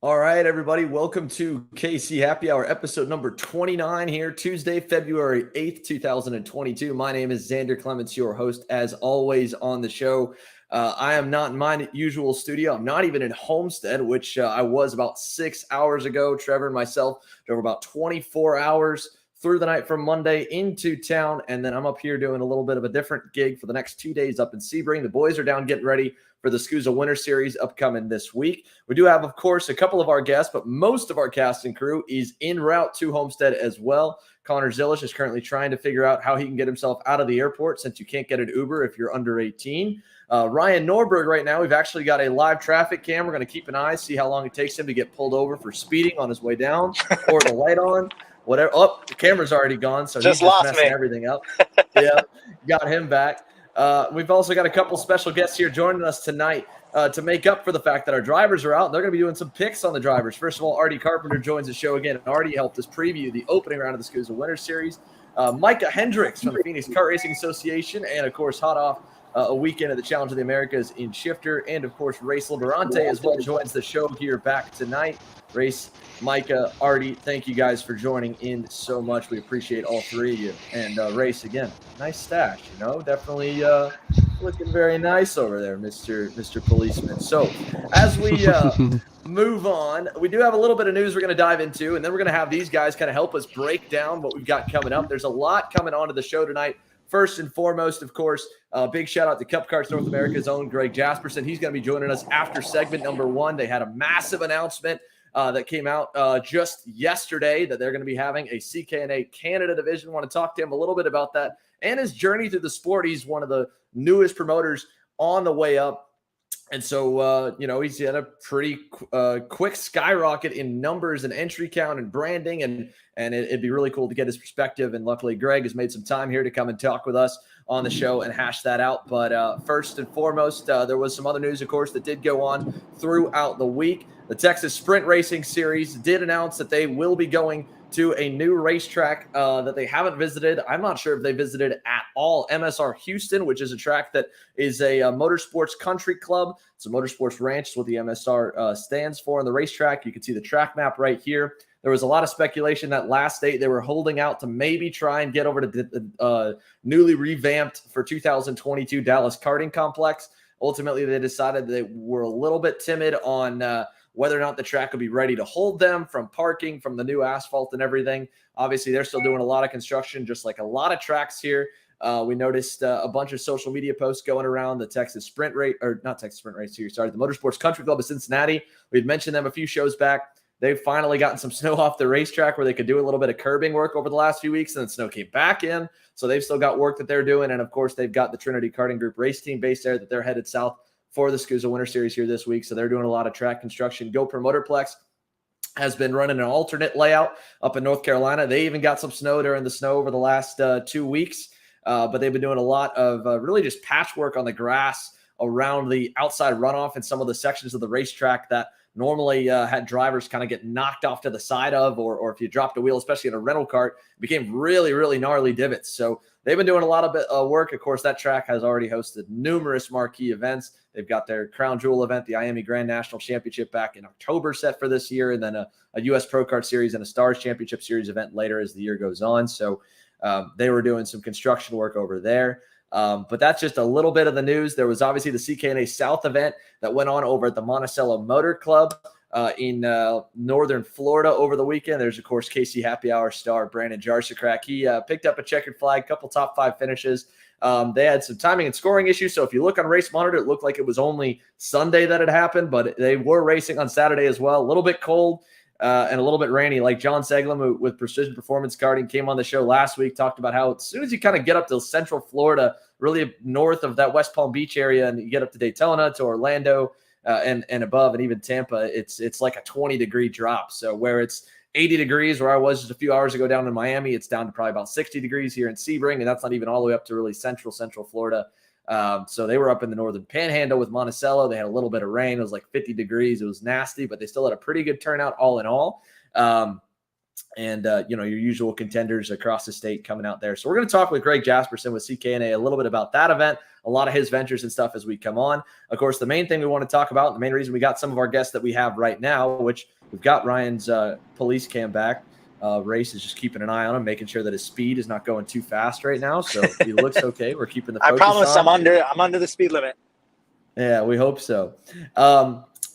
All right, everybody, welcome to KC Happy Hour, episode number 29 here, Tuesday, February 8th, 2022. My name is Xander Clements, your host, as always, on the show. I am not in my usual studio. I'm not even in Homestead, which I was about 6 hours ago. Trevor and myself drove about 24 hours through the night from Monday into town, and then I'm up here doing a little bit of a different gig for the next 2 days up in Sebring. The boys are down getting ready for the SKUSA Winter Series upcoming this week. We do have, of course, a couple of our guests, but most of our cast and crew is en route to Homestead as well. Connor Zillish is currently trying to figure out how he can get himself out of the airport since you can't get an Uber if you're under 18. Ryan Norberg right now, we've actually got a live traffic cam. We're going to keep an eye, see how long it takes him to get pulled over for speeding on his way down or the light on. Whatever. Oh, the camera's already gone, so he's just messing everything up. Yeah, got him back. We've also got a couple special guests here joining us tonight to make up for the fact that our drivers are out. They're going to be doing some picks on the drivers. First of all, Artie Carpenter joins the show again, and Artie helped us preview the opening round of the SKUSA Winter Series. Micah Hendricks from the Phoenix Kart Racing Association, and, of course, hot off a weekend at the Challenge of the Americas in Shifter, and, of course, Race Liberante as well joins the show here back tonight. Race, Micah, Artie, thank you guys for joining in so much. We appreciate all three of you. And Race, again, nice stash, definitely looking very nice over there, Mr. Policeman. So as we move on, we do have a little bit of news we're going to dive into, and then we're going to have these guys kind of help us break down what we've got coming up. There's a lot coming onto the show tonight. First and foremost, of course, big shout out to Cup Karts North America's own Greg Jasperson. He's going to be joining us after segment number 1. They had a massive announcement that came out just yesterday that they're going to be having a CKNA Canada division. I want to talk to him a little bit about that and his journey through the sport. He's one of the newest promoters on the way up. And so, he's had a pretty quick skyrocket in numbers and entry count and branding, and it'd be really cool to get his perspective. And luckily, Greg has made some time here to come and talk with us on the show and hash that out. But first and foremost, there was some other news, of course, that did go on throughout the week. The Texas Sprint Racing Series did announce that they will be going to a new racetrack that they haven't visited. I'm not sure if they visited at all. MSR Houston, which is a track that is a motorsports country club. It's a motorsports ranch, is what the MSR stands for on the racetrack. You can see the track map right here. There was a lot of speculation that last date they were holding out to maybe try and get over to the newly revamped for 2022 Dallas Karting Complex. Ultimately, they decided they were a little bit timid on whether or not the track would be ready to hold them from parking, from the new asphalt and everything. Obviously, they're still doing a lot of construction, just like a lot of tracks here. We noticed a bunch of social media posts going around the Texas Sprint Race, or not Texas Sprint Race here, sorry, the Motorsports Country Club of Cincinnati. We'd mentioned them a few shows back. They've finally gotten some snow off the racetrack where they could do a little bit of curbing work over the last few weeks, and then snow came back in. So they've still got work that they're doing. And, of course, they've got the Trinity Karting Group race team based there that they're headed south for the SKUSA Winter Series here this week. So they're doing a lot of track construction. GoPro Motorplex has been running an alternate layout up in North Carolina. They even got some snow during the snow over the last 2 weeks. But they've been doing a lot of really just patchwork on the grass around the outside runoff and some of the sections of the racetrack that normally had drivers kind of get knocked off to the side of, or if you dropped a wheel, especially in a rental cart, it became really, really gnarly divots. So they've been doing a lot of work. Of course, that track has already hosted numerous marquee events. They've got their Crown Jewel event, the IAME Grand National Championship back in October set for this year, and then a U.S. Pro Kart Series and a Stars Championship Series event later as the year goes on. So they were doing some construction work over there. But that's just a little bit of the news. There was obviously the CKNA South event that went on over at the Monticello Motor Club in northern Florida over the weekend. There's, of course, KC Happy Hour star Brandon Jarsacrack. He picked up a checkered flag, couple top 5 finishes. They had some timing and scoring issues. So if you look on Race Monitor, it looked like it was only Sunday that it happened, but they were racing on Saturday as well. A little bit cold. And a little bit rainy. Like John Seglem with Precision Performance Karting came on the show last week, talked about how as soon as you kind of get up to Central Florida, really north of that West Palm Beach area, and you get up to Daytona, to Orlando, and above, and even Tampa, it's like a 20-degree drop. So where it's 80 degrees where I was just a few hours ago down in Miami, it's down to probably about 60 degrees here in Sebring, and that's not even all the way up to really central Florida. So they were up in the northern panhandle with Monticello. They had a little bit of rain. It was like 50 degrees. It was nasty, but they still had a pretty good turnout all in all. and your usual contenders across the state coming out there. So we're going to talk with Greg Jasperson with CKNA a little bit about that event, a lot of his ventures and stuff as we come on. Of course, the main thing we want to talk about, the main reason we got some of our guests that we have right now, which we've got Ryan's police cam back. Race is just keeping an eye on him, making sure that his speed is not going too fast right now. So he looks okay. We're keeping the focus I promise on. I'm under the speed limit. Yeah, we hope so.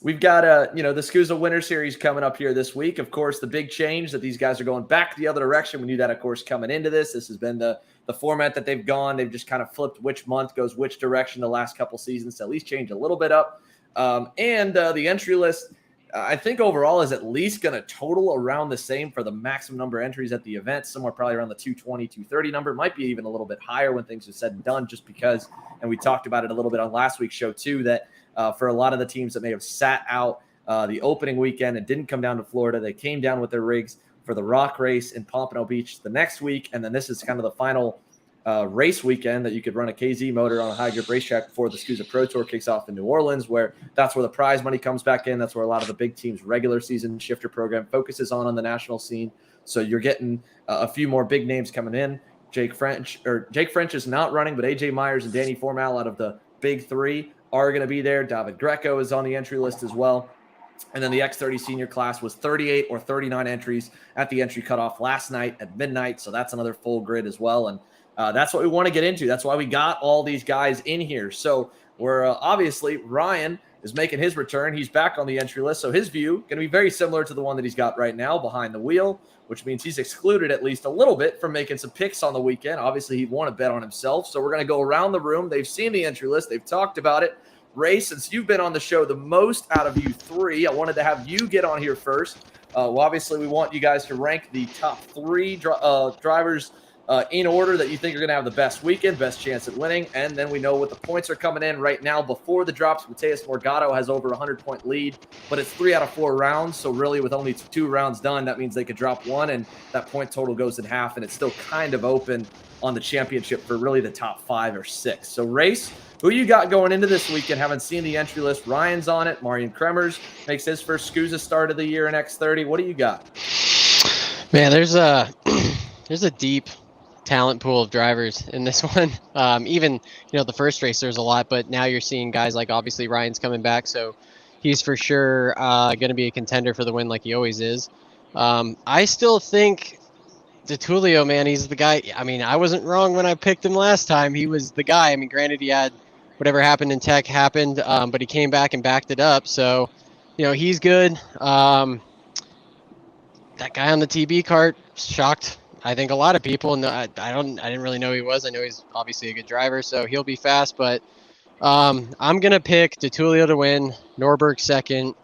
We've got the SKUSA Winter Series coming up here this week. Of course, the big change that these guys are going back the other direction. We knew that, of course, coming into this. This has been the format that they've gone. They've just kind of flipped which month goes which direction the last couple seasons to at least change a little bit up. And the entry list, I think overall is at least going to total around the same for the maximum number of entries at the event, somewhere probably around the 220, 230 number. It might be even a little bit higher when things are said and done, just because, and we talked about it a little bit on last week's show too, that for a lot of the teams that may have sat out the opening weekend and didn't come down to Florida, they came down with their rigs for the Rock Race in Pompano Beach the next week. And then this is kind of the final race weekend that you could run a KZ motor on a high grip racetrack before the SKUSA Pro Tour kicks off in New Orleans, where that's where the prize money comes back in. That's where a lot of the big teams' regular season shifter program focuses on the national scene. So you're getting a few more big names coming in. Jake French is not running, but AJ Myers and Danny Formal out of the big three are going to be there. David Greco is on the entry list as well. And then the X30 senior class was 38 or 39 entries at the entry cutoff last night at midnight. So that's another full grid as well. And that's what we want to get into. That's why we got all these guys in here. So we're obviously Ryan is making his return. He's back on the entry list. So his view going to be very similar to the one that he's got right now behind the wheel, which means he's excluded at least a little bit from making some picks on the weekend. Obviously, he'd want to bet on himself. So we're going to go around the room. They've seen the entry list. They've talked about it. Ray, since you've been on the show the most out of you three, I wanted to have you get on here first. Well, obviously, we want you guys to rank the top three drivers in order that you think are going to have the best weekend, best chance at winning. And then we know what the points are coming in right now before the drops. Mateus Morgado has over a 100-point lead, but it's 3 out of 4 rounds. So really with only 2 rounds done, that means they could drop 1 and that point total goes in half. And it's still kind of open on the championship for really the top 5 or 6. So Race, who you got going into this weekend? Haven't seen the entry list. Ryan's on it. Marian Kremers makes his first SKUSA start of the year in X30. What do you got? Man, there's a deep talent pool of drivers in this one. Even the first race there's a lot, but now you're seeing guys like obviously Ryan's coming back, so he's for sure going to be a contender for the win like he always is. I still think DeTulio, man, he's the guy. I mean, I wasn't wrong when I picked him last time. He was the guy. I mean, granted, he had whatever happened in tech happened, but he came back and backed it up. So, he's good. That guy on the TB cart shocked, I think, a lot of people. No, I didn't really know who he was. I know he's obviously a good driver, so he'll be fast. But I'm gonna pick DeTulio to win, Norberg second,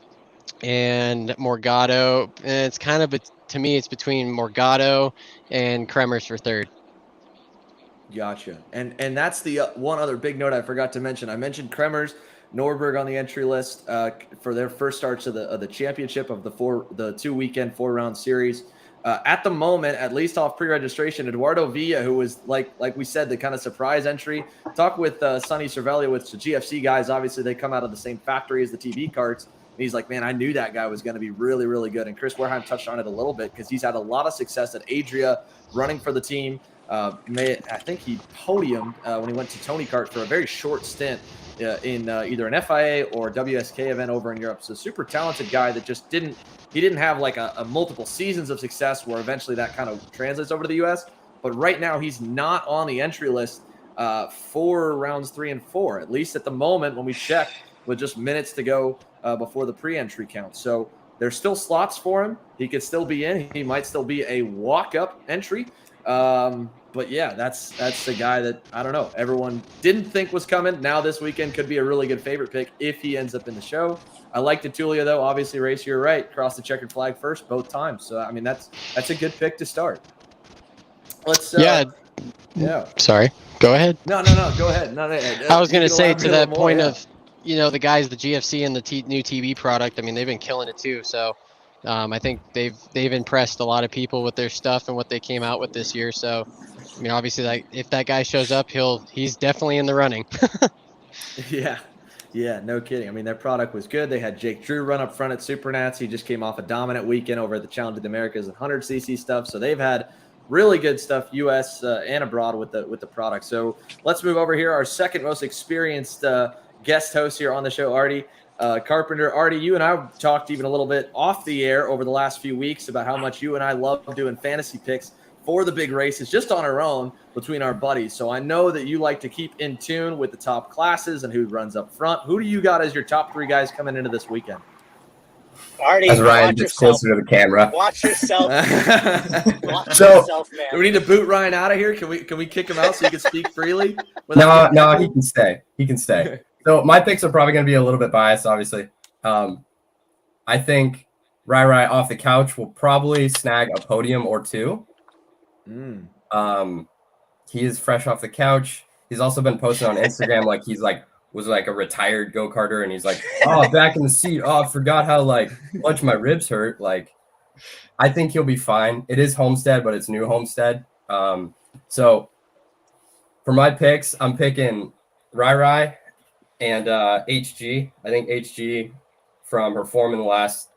and Morgado. And it's kind of to me, it's between Morgado and Kremers for third. Gotcha. And that's the one other big note I forgot to mention. I mentioned Kremers, Norberg on the entry list for their first starts of the championship of the 2-weekend 4-round series. At the moment, at least off pre-registration, Eduardo Villa, who was like we said, the kind of surprise entry. Talk with Sonny Cervellia with the GFC guys. Obviously, they come out of the same factory as the TV carts. And he's like, man, I knew that guy was going to be really, really good. And Chris Wareheim touched on it a little bit because he's had a lot of success at Adria running for the team. I think he podiumed when he went to Tony Kart for a very short stint in either an FIA or WSK event over in Europe. So super talented guy that just didn't have like a multiple seasons of success where eventually that kind of translates over to the US. But right now he's not on the entry list for rounds 3 and 4, at least at the moment when we check with just minutes to go before the pre-entry count. So there's still slots for him. He could still be in. He might still be a walk-up entry. But yeah, that's the guy that, I don't know, everyone didn't think was coming. Now this weekend could be a really good favorite pick if he ends up in the show. I like DeTulio, though. Obviously, Race, you're right. Cross the checkered flag first both times. So, I mean, that's a good pick to start. Let's yeah. Sorry. Go ahead. No. Go ahead. No. I was going to say to that point of, the guys, the GFC and the new TV product, I mean, they've been killing it too. So I think they've impressed a lot of people with their stuff and what they came out with this year. So, I mean, obviously, if that guy shows up, he's definitely in the running. Yeah. Yeah, no kidding. I mean, their product was good. They had Jake Drew run up front at Supernats. He just came off a dominant weekend over at the Challenge of the Americas and 100cc stuff. So they've had really good stuff, U.S. And abroad with the product. So let's move over here. Our second most experienced guest host here on the show, Artie Carpenter. Artie, you and I have talked even a little bit off the air over the last few weeks about how much you and I love doing fantasy picks for the big races just on our own between our buddies. So I know that you like to keep in tune with the top classes and who runs up front. Who do you got as your top 3 guys coming into this weekend? Artie, as Ryan gets closer to the camera. Watch yourself. Watch So- yourself, man. Do we need to boot Ryan out of here? Can we kick him out so he can speak freely? No, he can stay. He can stay. So my picks are probably going to be a little bit biased, obviously. I think Rai off the couch will probably snag a podium or 2. He is fresh off the couch. He's also been posting on Instagram like he's was a retired go-karter, and he's like, oh, back in the seat. Oh, I forgot how much my ribs hurt. I think he'll be fine. It is Homestead, but it's new Homestead. So for my picks, I'm picking Rai and HG. I think HG, from her form in the last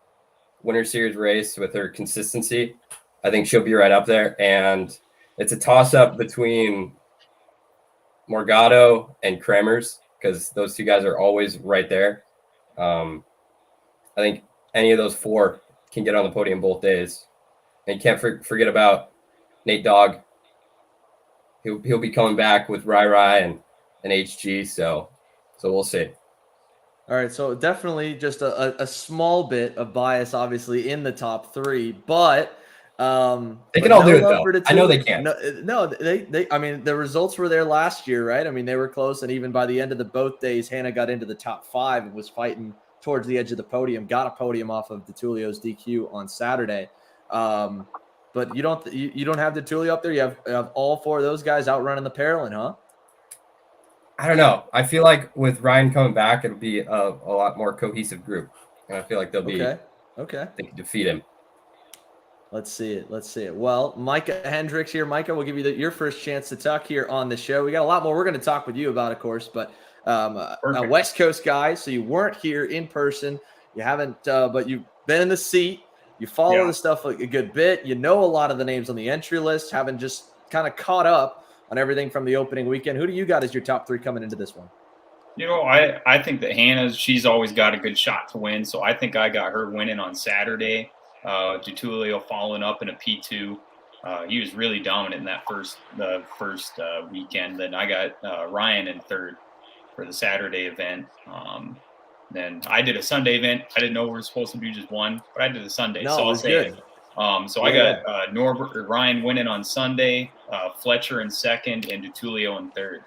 Winter Series race with her consistency, I think she'll be right up there. And it's a toss-up between Morgado and Kremers, because those 2 guys are always right there. I think any of those 4 can get on the podium both days. And you can't forget about Nate Dogg. He'll be coming back with Rai and HG, so we'll see. All right, so definitely just a small bit of bias, obviously, in the top 3, but they can all do it though. I know they can. No, they. I mean, the results were there last year, right? I mean, they were close, and even by the end of the both days, Hannah got into the top 5 and was fighting towards the edge of the podium. Got a podium off of DeTulio's DQ on Saturday. But you don't have DeTulio up there. You have all 4 of those guys out running the Paralyn, huh? I don't know. I feel like with Ryan coming back, it'll be a lot more cohesive group, and I feel like they'll be okay. They can defeat him. Let's see it. Well, Micah Hendricks here. Micah, we'll give you your first chance to talk here on the show. We got a lot more we're going to talk with you about, of course, but a West Coast guy, so you weren't here in person. You haven't, but you've been in the seat. You follow the stuff a good bit. You know a lot of the names on the entry list, having just kind of caught up on everything from the opening weekend. Who do you got as your top 3 coming into this one? I think that Hannah, she's always got a good shot to win, so I think I got her winning on Saturday. DeTulio following up in a P2. He was really dominant in that first weekend. Then I got Ryan in 3rd for the Saturday event. Then I did a Sunday event. I didn't know we were supposed to do just one, but I did a Sunday. No, so it was good. I got Ryan winning on Sunday, Fletcher in 2nd, and DeTulio in 3rd.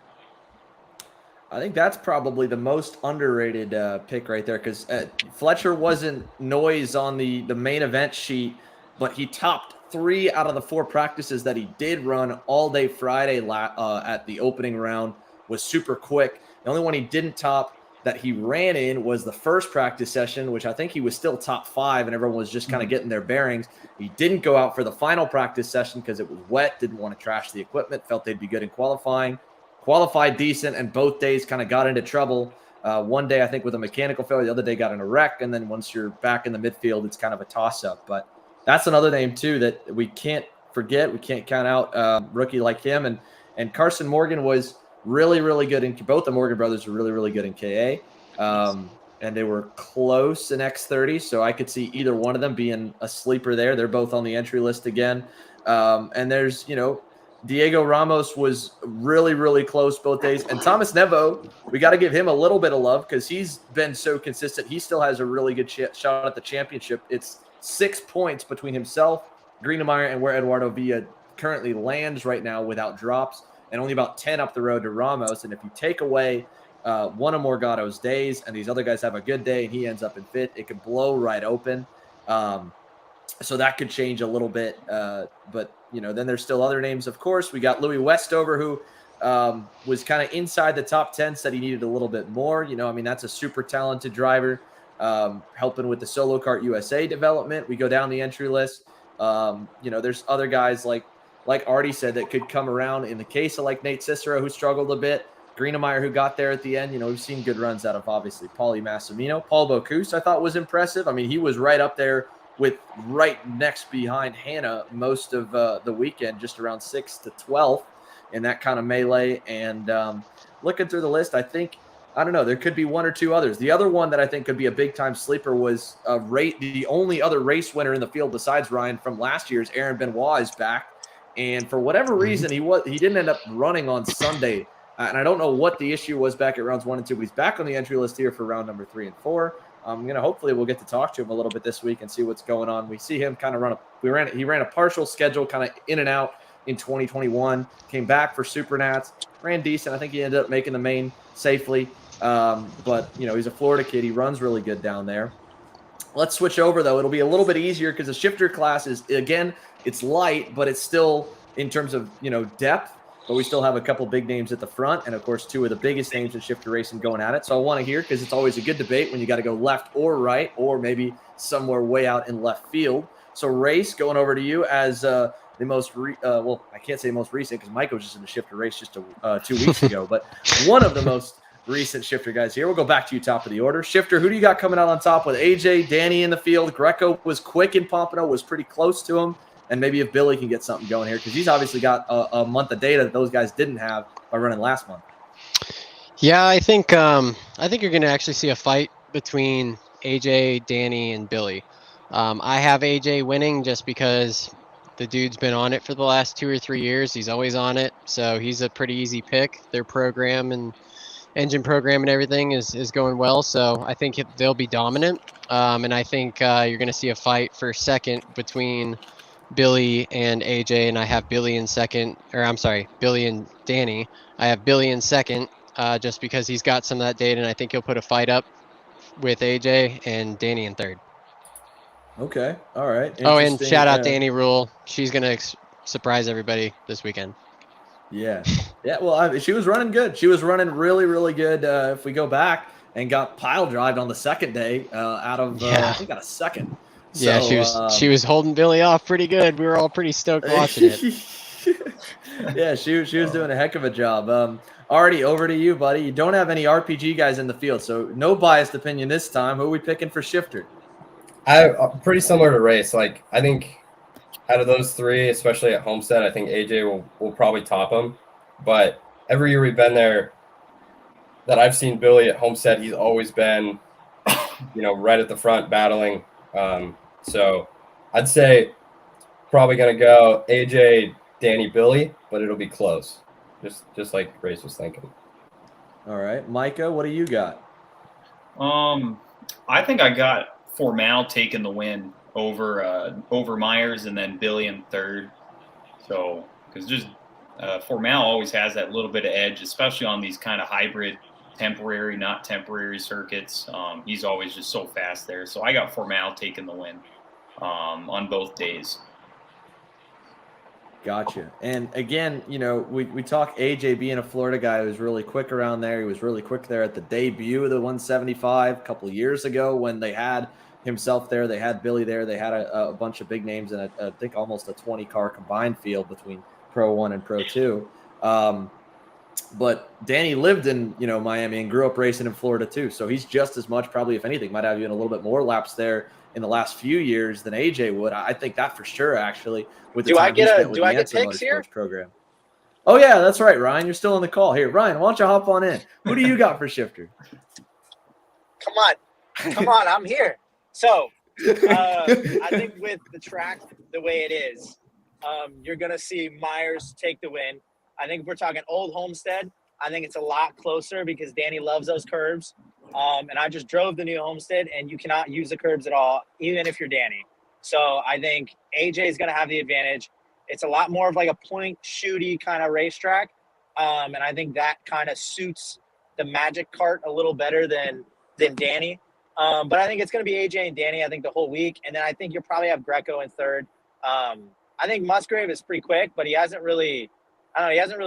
I think that's probably the most underrated pick right there, because Fletcher wasn't noise on the main event sheet, but he topped 3 out of the 4 practices that he did run all day Friday at the opening round. Was super quick. The only one he didn't top that he ran in was the first practice session, which I think he was still top 5 and everyone was just kind of getting their bearings. He didn't go out for the final practice session because it was wet, didn't want to trash the equipment, felt they'd be good in qualifying. Qualified decent, and both days kind of got into trouble. One day, I think, with a mechanical failure. The other day got in a wreck, and then once you're back in the midfield, it's kind of a toss-up. But that's another name, too, that we can't forget. We can't count out rookie like him. And Carson Morgan was really, really good. Both the Morgan brothers were really, really good in KA. And they were close in X30, so I could see either one of them being a sleeper there. They're both on the entry list again. And there's, Diego Ramos was really, really close both days. And Thomas Nevo, we got to give him a little bit of love because he's been so consistent. He still has a really good shot at the championship. It's 6 points between himself, Greenemeyer, and where Eduardo Villa currently lands right now without drops, and only about 10 up the road to Ramos. And if you take away one of Morgado's days and these other guys have a good day and he ends up in 5th, it could blow right open. So that could change a little bit. But, then there's still other names, of course. We got Louis Westover, who was kind of inside the top 10, said he needed a little bit more. That's a super talented driver, helping with the Solo Kart USA development. We go down the entry list. There's other guys like Artie said that could come around in the case of like Nate Cicero, who struggled a bit. Greenemeyer, who got there at the end. We've seen good runs out of, obviously, Paulie Massimino. Paul Bocuse, I thought, was impressive. I mean, he was right up there with right next behind Hannah most of the weekend, just around 6th to 12th in that kind of melee. And looking through the list, I don't know, there could be one or two others. The other one that I think could be a big-time sleeper was the only other race winner in the field besides Ryan from last year's Aaron Benoit is back. And for whatever reason, he didn't end up running on Sunday. And I don't know what the issue was back at rounds 1 and 2. But he's back on the entry list here for round number 3 and 4. Hopefully we'll get to talk to him a little bit this week and see what's going on. We see him kind of he ran a partial schedule, kind of in and out in 2021. Came back for Super Nats, ran decent. I think he ended up making the main safely. But he's a Florida kid. He runs really good down there. Let's switch over though. It'll be a little bit easier because the shifter class is, again, it's light, but it's still in terms of depth. But we still have a couple big names at the front, and of course 2 of the biggest names in shifter racing going at it. So I want to hear, because it's always a good debate when you got to go left or right, or maybe somewhere way out in left field. So Race, going over to you as the most I can't say most recent because Mike was just in the shifter race just 2 weeks ago, but one of the most recent shifter guys here. We'll go back to you top of the order. Shifter, who do you got coming out on top with AJ, Danny in the field? Greco was quick in Pompano, was pretty close to him. And maybe if Billy can get something going here, because he's obviously got a month of data that those guys didn't have by running last month. Yeah, I think you're going to actually see a fight between AJ, Danny, and Billy. I have AJ winning just because the dude's been on it for the last 2 or 3 years. He's always on it, so he's a pretty easy pick. Their program and engine program and everything is going well, so I think they'll be dominant. And I think you're going to see a fight for second between Billy and AJ, and I have Billy in second, or I'm sorry, Billy and Danny. I have Billy in second just because he's got some of that data, and I think he'll put a fight up with AJ and Danny in third. Okay, all right. Oh, and shout out to Annie Rule. She's going to surprise everybody this weekend. Yeah. Well, she was running good. She was running really, really good. If we go back and got pile drived on the second day out of, I think, got a second. Yeah, so, she was holding Billy off pretty good. We were all pretty stoked watching it. Yeah, she was doing a heck of a job. Artie, over to you, buddy. You don't have any RPG guys in the field, so no biased opinion this time. Who are we picking for shifter? I'm pretty similar to Race. Like, I think out of those 3, especially at Homestead, I think AJ will probably top him. But every year we've been there, that I've seen Billy at Homestead, he's always been, right at the front battling. So I'd say probably going to go AJ, Danny, Billy, but it'll be close, just like Race was thinking. All right. Micah, what do you got? I think I got Formal taking the win over Myers, and then Billy in third. So, because just Formal always has that little bit of edge, especially on these kind of hybrid temporary, not temporary circuits. He's always just so fast there. So I got Formal taking the win on both days. Gotcha. And again, we talk AJ being a Florida guy who was really quick around there. He was really quick there at the debut of the 175 a couple of years ago when they had himself there. They had Billy there. They had a bunch of big names and I think almost a 20-car combined field between Pro 1 and Pro 2. But Danny lived in, Miami and grew up racing in Florida too. So he's just as much, probably, if anything, might have even a little bit more laps there in the last few years than AJ would. I think that for sure, actually. With the do I get picks here? Program. Oh yeah, that's right, Ryan. You're still on the call here. Ryan, why don't you hop on in? Who do you got for shifter? Come on, I'm here. So I think with the track the way it is, you're gonna see Myers take the win. I think if we're talking old Homestead, I think it's a lot closer because Danny loves those curves. And I just drove the new Homestead, and you cannot use the curbs at all, even if you're Danny. So I think AJ is going to have the advantage. It's a lot more of like a point shooty kind of racetrack. And I think that kind of suits the Magic Cart a little better than Danny. But I think it's going to be AJ and Danny, I think, the whole week. And then I think you'll probably have Greco in third. I think Musgrave is pretty quick, but he hasn't really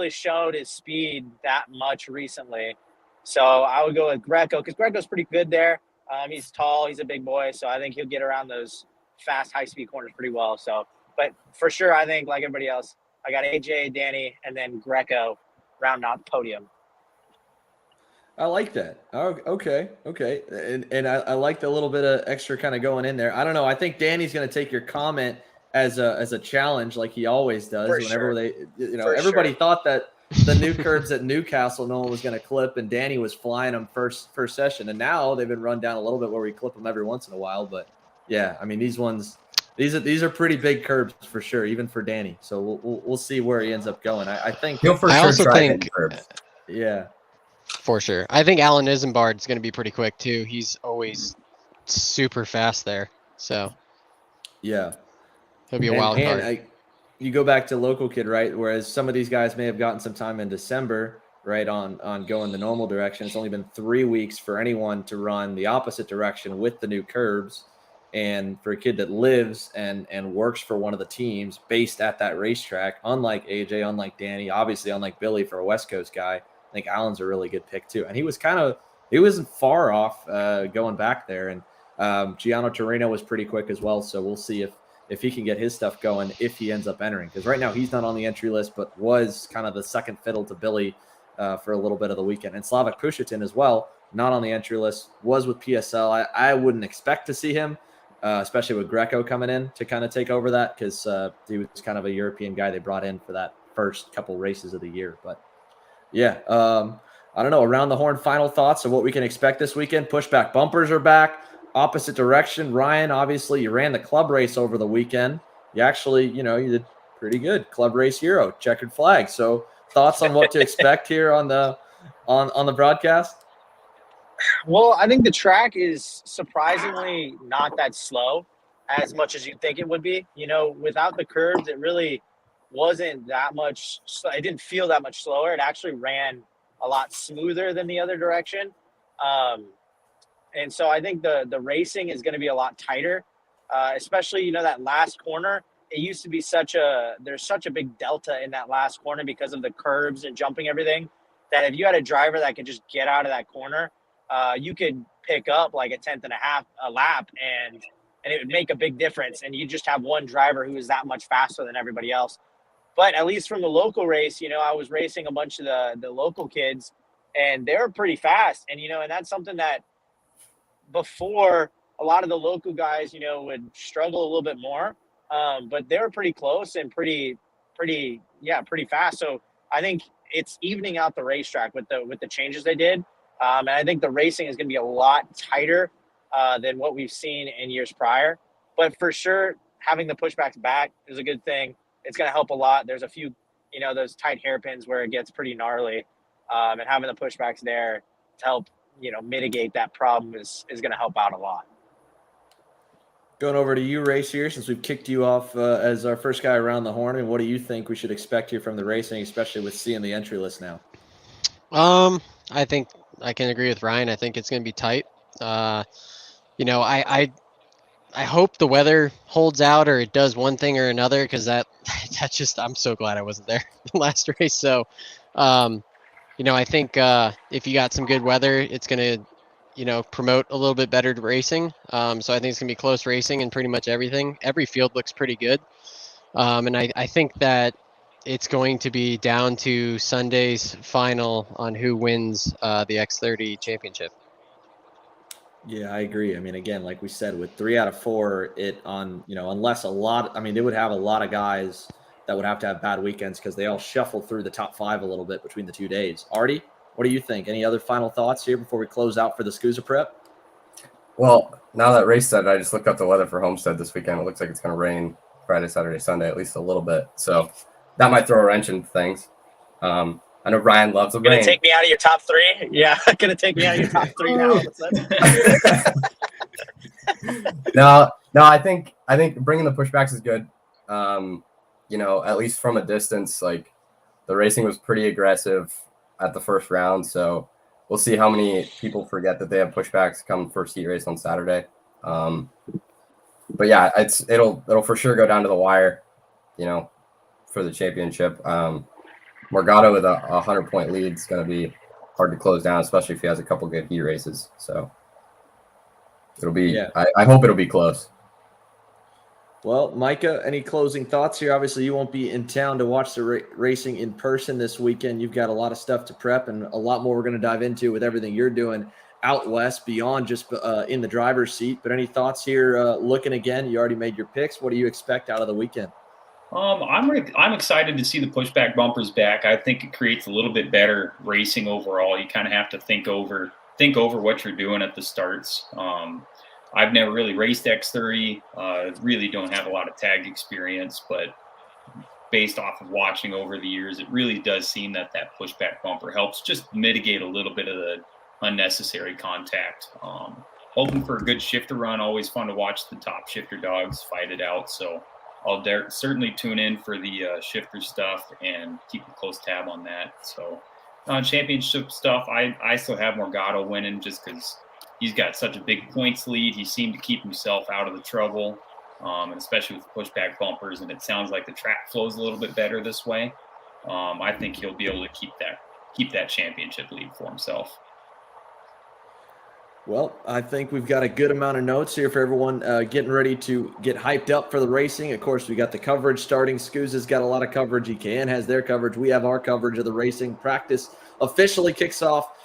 showed his speed that much recently. So I would go with Greco because Greco's pretty good there. He's tall. He's a big boy. So I think he'll get around those fast, high-speed corners pretty well. So, but for sure, I think, like everybody else, I got AJ, Danny, and then Greco round out the podium. I like that. Oh, okay. And I like the little bit of extra kind of going in there. I don't know. I think Danny's going to take your comment as a challenge, like he always does. For Whenever sure. they, For everybody sure. thought that the new curbs at Newcastle, no one was going to clip, and Danny was flying them first session, and now they've been run down a little bit where we clip them every once in a while. But yeah, I mean these are pretty big curbs for sure, even for Danny. So we'll see where he ends up going. I think He'll for I sure also try think- hitting curbs. yeah. For sure. I think Alan Isambard's going to be pretty quick too. He's always super fast there. So Yeah. he'll be a wild card. You go back to local kid, right? Whereas some of these guys may have gotten some time in December, right, on going the normal direction. It's only been 3 weeks for anyone to run the opposite direction with the new curbs. And for a kid that lives and works for one of the teams based at that racetrack, unlike AJ, unlike Danny, obviously unlike Billy for a West Coast guy, I think Alan's a really good pick too. And he wasn't far off going back there. And Gianno Torino was pretty quick as well. So we'll see if he can get his stuff going if he ends up entering. Because right now he's not on the entry list, but was kind of the second fiddle to Billy for a little bit of the weekend. And Slavik Pushatin as well, not on the entry list, was with PSL. I wouldn't expect to see him, especially with Greco coming in to kind of take over that, because he was kind of a European guy they brought in for that first couple races of the year. But yeah, I don't know. Around the horn, final thoughts of what we can expect this weekend. Pushback bumpers are back, opposite direction. Ryan, obviously, you ran the club race over the weekend. You actually, you did pretty good. Club race hero, checkered flag. So, thoughts on what to expect here on the broadcast? Well, I think the track is surprisingly not that slow as much as you think it would be. Without the curbs, it really wasn't that much. It didn't feel that much slower. It actually ran a lot smoother than the other direction. And so I think the racing is going to be a lot tighter, especially, that last corner. It used to be there's such a big delta in that last corner because of the curbs and jumping everything, that if you had a driver that could just get out of that corner, you could pick up like a tenth and a half a lap, and it would make a big difference. And you just have one driver who is that much faster than everybody else. But at least from the local race, I was racing a bunch of the local kids, and they were pretty fast. And, and that's something that before a lot of the local guys, would struggle a little bit more. But they were pretty close and pretty fast. So I think it's evening out the racetrack with the changes they did. And I think the racing is going to be a lot tighter than what we've seen in years prior. But for sure, having the pushbacks back is a good thing. It's going to help a lot. There's a few, those tight hairpins where it gets pretty gnarly. And having the pushbacks there to help, mitigate that problem is going to help out a lot. Going over to you, Race, here, since we've kicked you off as our first guy around the horn. And what do you think we should expect here from the racing, especially with seeing the entry list now? I think I can agree with Ryan. I think it's going to be tight. I hope the weather holds out, or it does one thing or another, because that's just, I'm so glad I wasn't there the last race. So, I think if you got some good weather, it's going to, promote a little bit better racing. So I think it's going to be close racing in pretty much everything. Every field looks pretty good. And I think that it's going to be down to Sunday's final on who wins the X30 championship. Yeah, I agree. I mean, again, like we said, with 3 out of 4, unless they would have a lot of guys that would have to have bad weekends because they all shuffle through the top 5 a little bit between the 2 days. Artie, what do you think? Any other final thoughts here before we close out for the SKUSA prep? Well, now that race said, I just looked up the weather for Homestead this weekend. It looks like it's going to rain Friday, Saturday, Sunday, at least a little bit. So that might throw a wrench into things. I know Ryan loves the rain. Gonna take me out of your top 3? Yeah, gonna take me out of your top 3 now. No, I think bringing the pushbacks is good. At least from a distance, like the racing was pretty aggressive at the first round. So we'll see how many people forget that they have pushbacks come first heat race on Saturday. But yeah, it'll for sure go down to the wire, for the championship. Morgado with a 100-point lead is going to be hard to close down, especially if he has a couple good heat races. So it'll be, I hope it'll be close. Well, Micah, any closing thoughts here? Obviously, you won't be in town to watch the racing in person this weekend. You've got a lot of stuff to prep and a lot more we're going to dive into with everything you're doing out west beyond just in the driver's seat. But any thoughts here looking again? You already made your picks. What do you expect out of the weekend? I'm excited to see the pushback bumpers back. I think it creates a little bit better racing overall. You kind of have to think over what you're doing at the starts. I've never really raced X30. Really don't have a lot of tag experience, but based off of watching over the years, it really does seem that pushback bumper helps just mitigate a little bit of the unnecessary contact. Hoping for a good shifter run. Always fun to watch the top shifter dogs fight it out. So I'll certainly tune in for the shifter stuff and keep a close tab on that. So championship stuff, I still have Morgado winning just because he's got such a big points lead. He seemed to keep himself out of the trouble, and especially with pushback bumpers. And it sounds like the track flows a little bit better this way. I think he'll be able to keep that championship lead for himself. Well, I think we've got a good amount of notes here for everyone getting ready to get hyped up for the racing. Of course, we got the coverage starting. SKUSA's got a lot of coverage. EKN has their coverage. We have our coverage of the racing. Practice officially kicks off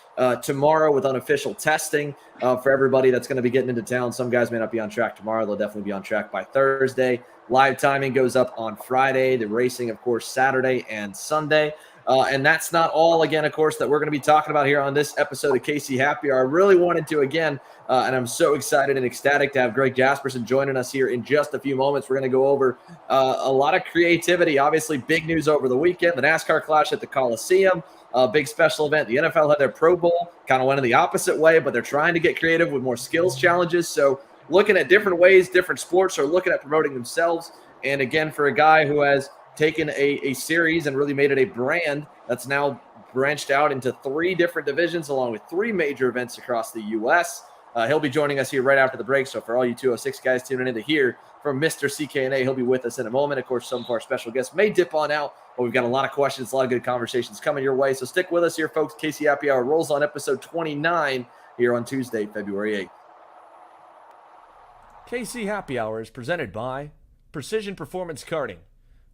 tomorrow with unofficial testing for everybody that's going to be getting into town. Some guys may not be on track tomorrow. They'll definitely be on track by Thursday. Live timing goes up on Friday. The racing, of course, Saturday and Sunday. And that's not all, again, of course, that we're going to be talking about here on this episode of KC Happy Hour. I really wanted to, again, and I'm so excited and ecstatic to have Greg Jasperson joining us here in just a few moments. We're going to go over a lot of creativity. Obviously, big news over the weekend, the NASCAR Clash at the Coliseum, a big special event. The NFL had their Pro Bowl, kind of went in the opposite way, but they're trying to get creative with more skills challenges. So looking at different ways, different sports are looking at promoting themselves. And again, for a guy who has taken a series and really made it a brand that's now branched out into 3 different divisions along with 3 major events across the U.S. He'll be joining us here right after the break. So for all you 206 guys tuning in to hear from Mr. CKNA, he'll be with us in a moment. Of course, some of our special guests may dip on out, but we've got a lot of questions, a lot of good conversations coming your way. So stick with us here, folks. KC Happy Hour rolls on episode 29 here on Tuesday, February 8th. KC Happy Hour is presented by Precision Performance Karting.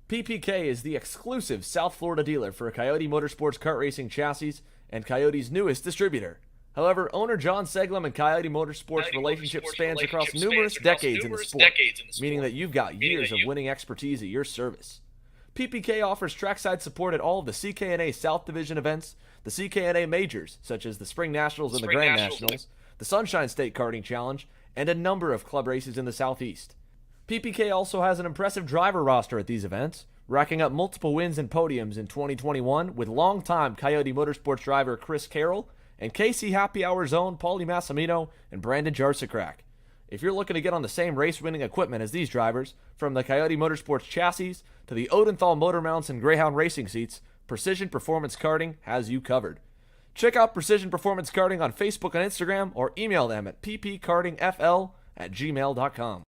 PPK is the exclusive South Florida dealer for Coyote Motorsports kart racing chassis and Coyote's newest distributor. However, owner John Seglem and Coyote Motorsports' relationship spans across numerous decades in the sport, meaning that you've got years of winning expertise at your service. PPK offers trackside support at all of the CKNA South Division events, the CKNA majors, such as the Spring Nationals and the Grand Nationals, the Sunshine State Karting Challenge, and a number of club races in the Southeast. PPK also has an impressive driver roster at these events, racking up multiple wins and podiums in 2021 with longtime Coyote Motorsports driver Chris Carroll and KC Happy Hour's own Paulie Massimino and Brandon Jarsacrack. If you're looking to get on the same race-winning equipment as these drivers, from the Coyote Motorsports chassis to the Odenthal motor mounts and Greyhound racing seats, Precision Performance Karting has you covered. Check out Precision Performance Karting on Facebook and Instagram or email them at ppkartingfl@gmail.com.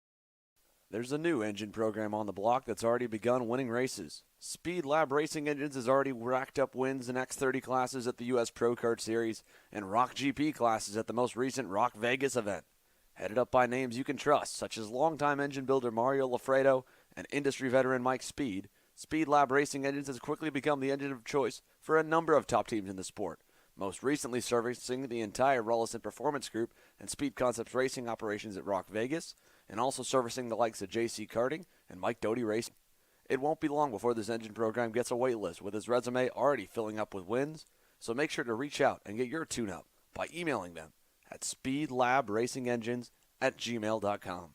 There's a new engine program on the block that's already begun winning races. Speed Lab Racing Engines has already racked up wins in X30 classes at the U.S. Pro Kart Series and Rock GP classes at the most recent Rock Vegas event. Headed up by names you can trust, such as longtime engine builder Mario Lafredo and industry veteran Mike Speed, Speed Lab Racing Engines has quickly become the engine of choice for a number of top teams in the sport, most recently servicing the entire Rolison Performance Group and Speed Concepts Racing operations at Rock Vegas, and also servicing the likes of JC Karting and Mike Doty Racing. It won't be long before this engine program gets a wait list, with his resume already filling up with wins, so make sure to reach out and get your tune-up by emailing them at speedlabracinengines@gmail.com.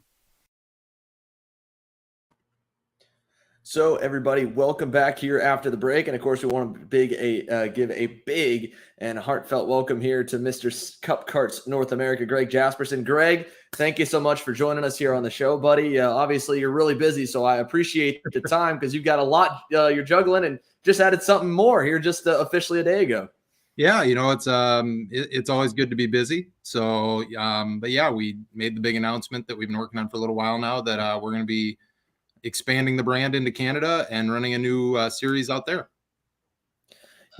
So, everybody, welcome back here after the break. And, of course, we want to give a big and heartfelt welcome here to Mr. Cup Karts North America, Greg Jasperson. Greg, thank you so much for joining us here on the show, buddy. Obviously, you're really busy, so I appreciate the time because you've got a lot you're juggling and just added something more here just officially a day ago. Yeah, it's always good to be busy. So, but yeah, we made the big announcement that we've been working on for a little while now that we're going to be expanding the brand into Canada and running a new series out there.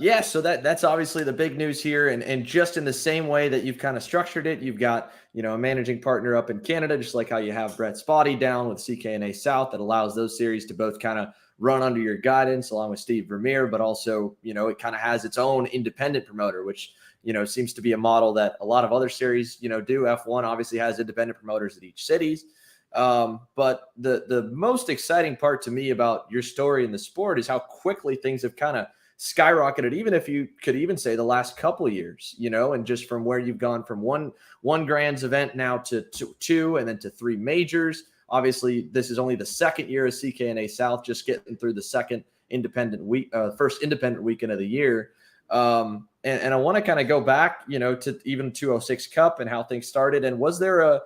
Yeah, so that's obviously the big news here, and just in the same way that you've kind of structured it, you've got a managing partner up in Canada, just like how you have Brett Spotty down with CKNA South, that allows those series to both kind of run under your guidance, along with Steve Vermeer, but also it kind of has its own independent promoter, which seems to be a model that a lot of other series do. F1 obviously has independent promoters at each cities. But the most exciting part to me about your story in the sport is how quickly things have kind of skyrocketed, even if you could even say the last couple of years, and just from where you've gone from one Grands event now to two, and then to three majors. Obviously, this is only the second year of CKNA South, just getting through the second independent week, first independent weekend of the year. And I want to kind of go back, to even 206 Cup and how things started. And was there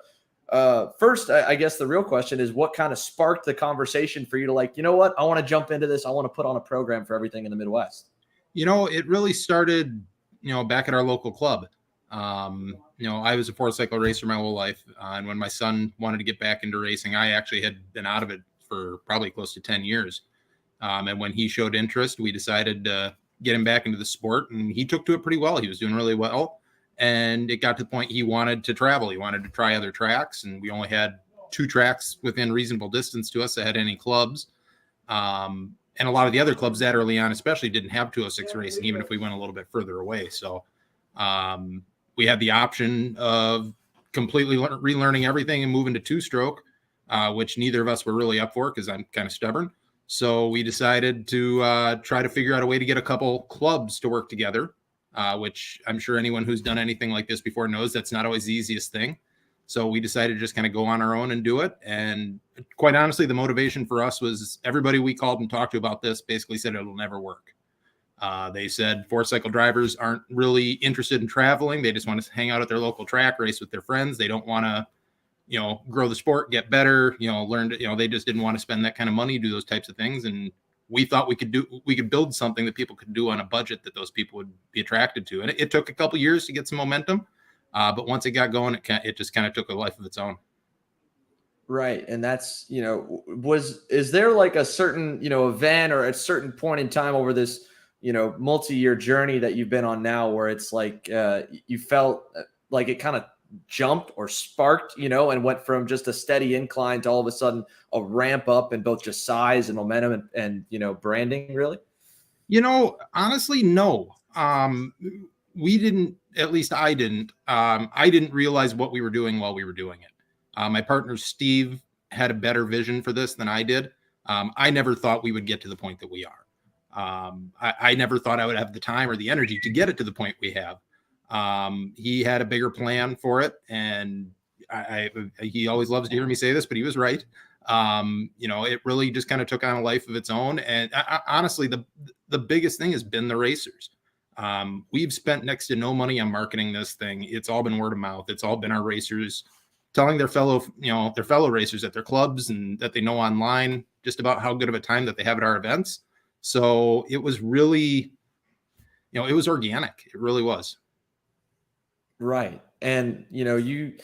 first, I guess the real question is, what kind of sparked the conversation for you to like, I want to jump into this. I want to put on a program for everything in the Midwest. It really started, back at our local club. I was a four-cycle racer my whole life. And when my son wanted to get back into racing, I actually had been out of it for probably close to 10 years. And when he showed interest, we decided to get him back into the sport, and he took to it pretty well. He was doing really well. And it got to the point he wanted to travel. He wanted to try other tracks, and we only had 2 tracks within reasonable distance to us that had any clubs. And a lot of the other clubs that early on especially didn't have 206 racing, even if we went a little bit further away. So we had the option of completely relearning everything and moving to 2-stroke, which neither of us were really up for because I'm kind of stubborn. So we decided to try to figure out a way to get a couple clubs to work together. Which I'm sure anyone who's done anything like this before knows that's not always the easiest thing. So we decided to just kind of go on our own and do it. And quite honestly, the motivation for us was everybody we called and talked to about this basically said it'll never work. They said 4-cycle drivers aren't really interested in traveling. They just want to hang out at their local track, race with their friends. They don't want to, grow the sport, get better, learn to, they just didn't want to spend that kind of money, do those types of things. And we thought we could build something that people could do on a budget that those people would be attracted to. And it took a couple years to get some momentum. But once it got going, it just kind of took a life of its own. Right. And that's, is there like a certain, event or a certain point in time over this, multi-year journey that you've been on now where it's like you felt like it kind of jumped or sparked, and went from just a steady incline to all of a sudden a ramp up in both just size and momentum and branding, really? Honestly, no. We didn't, at least I didn't. I didn't realize what we were doing while we were doing it. My partner, Steve, had a better vision for this than I did. I never thought we would get to the point that we are. I never thought I would have the time or the energy to get it to the point we have. He had a bigger plan for it, and he always loves to hear me say this, but he was right. It really just kind of took on a life of its own. And honestly, the biggest thing has been the racers. We've spent next to no money on marketing this thing. It's all been word of mouth. It's all been our racers telling their fellow racers at their clubs and that they know online just about how good of a time that they have at our events. So it was really, it was organic. It really was. Right. And, you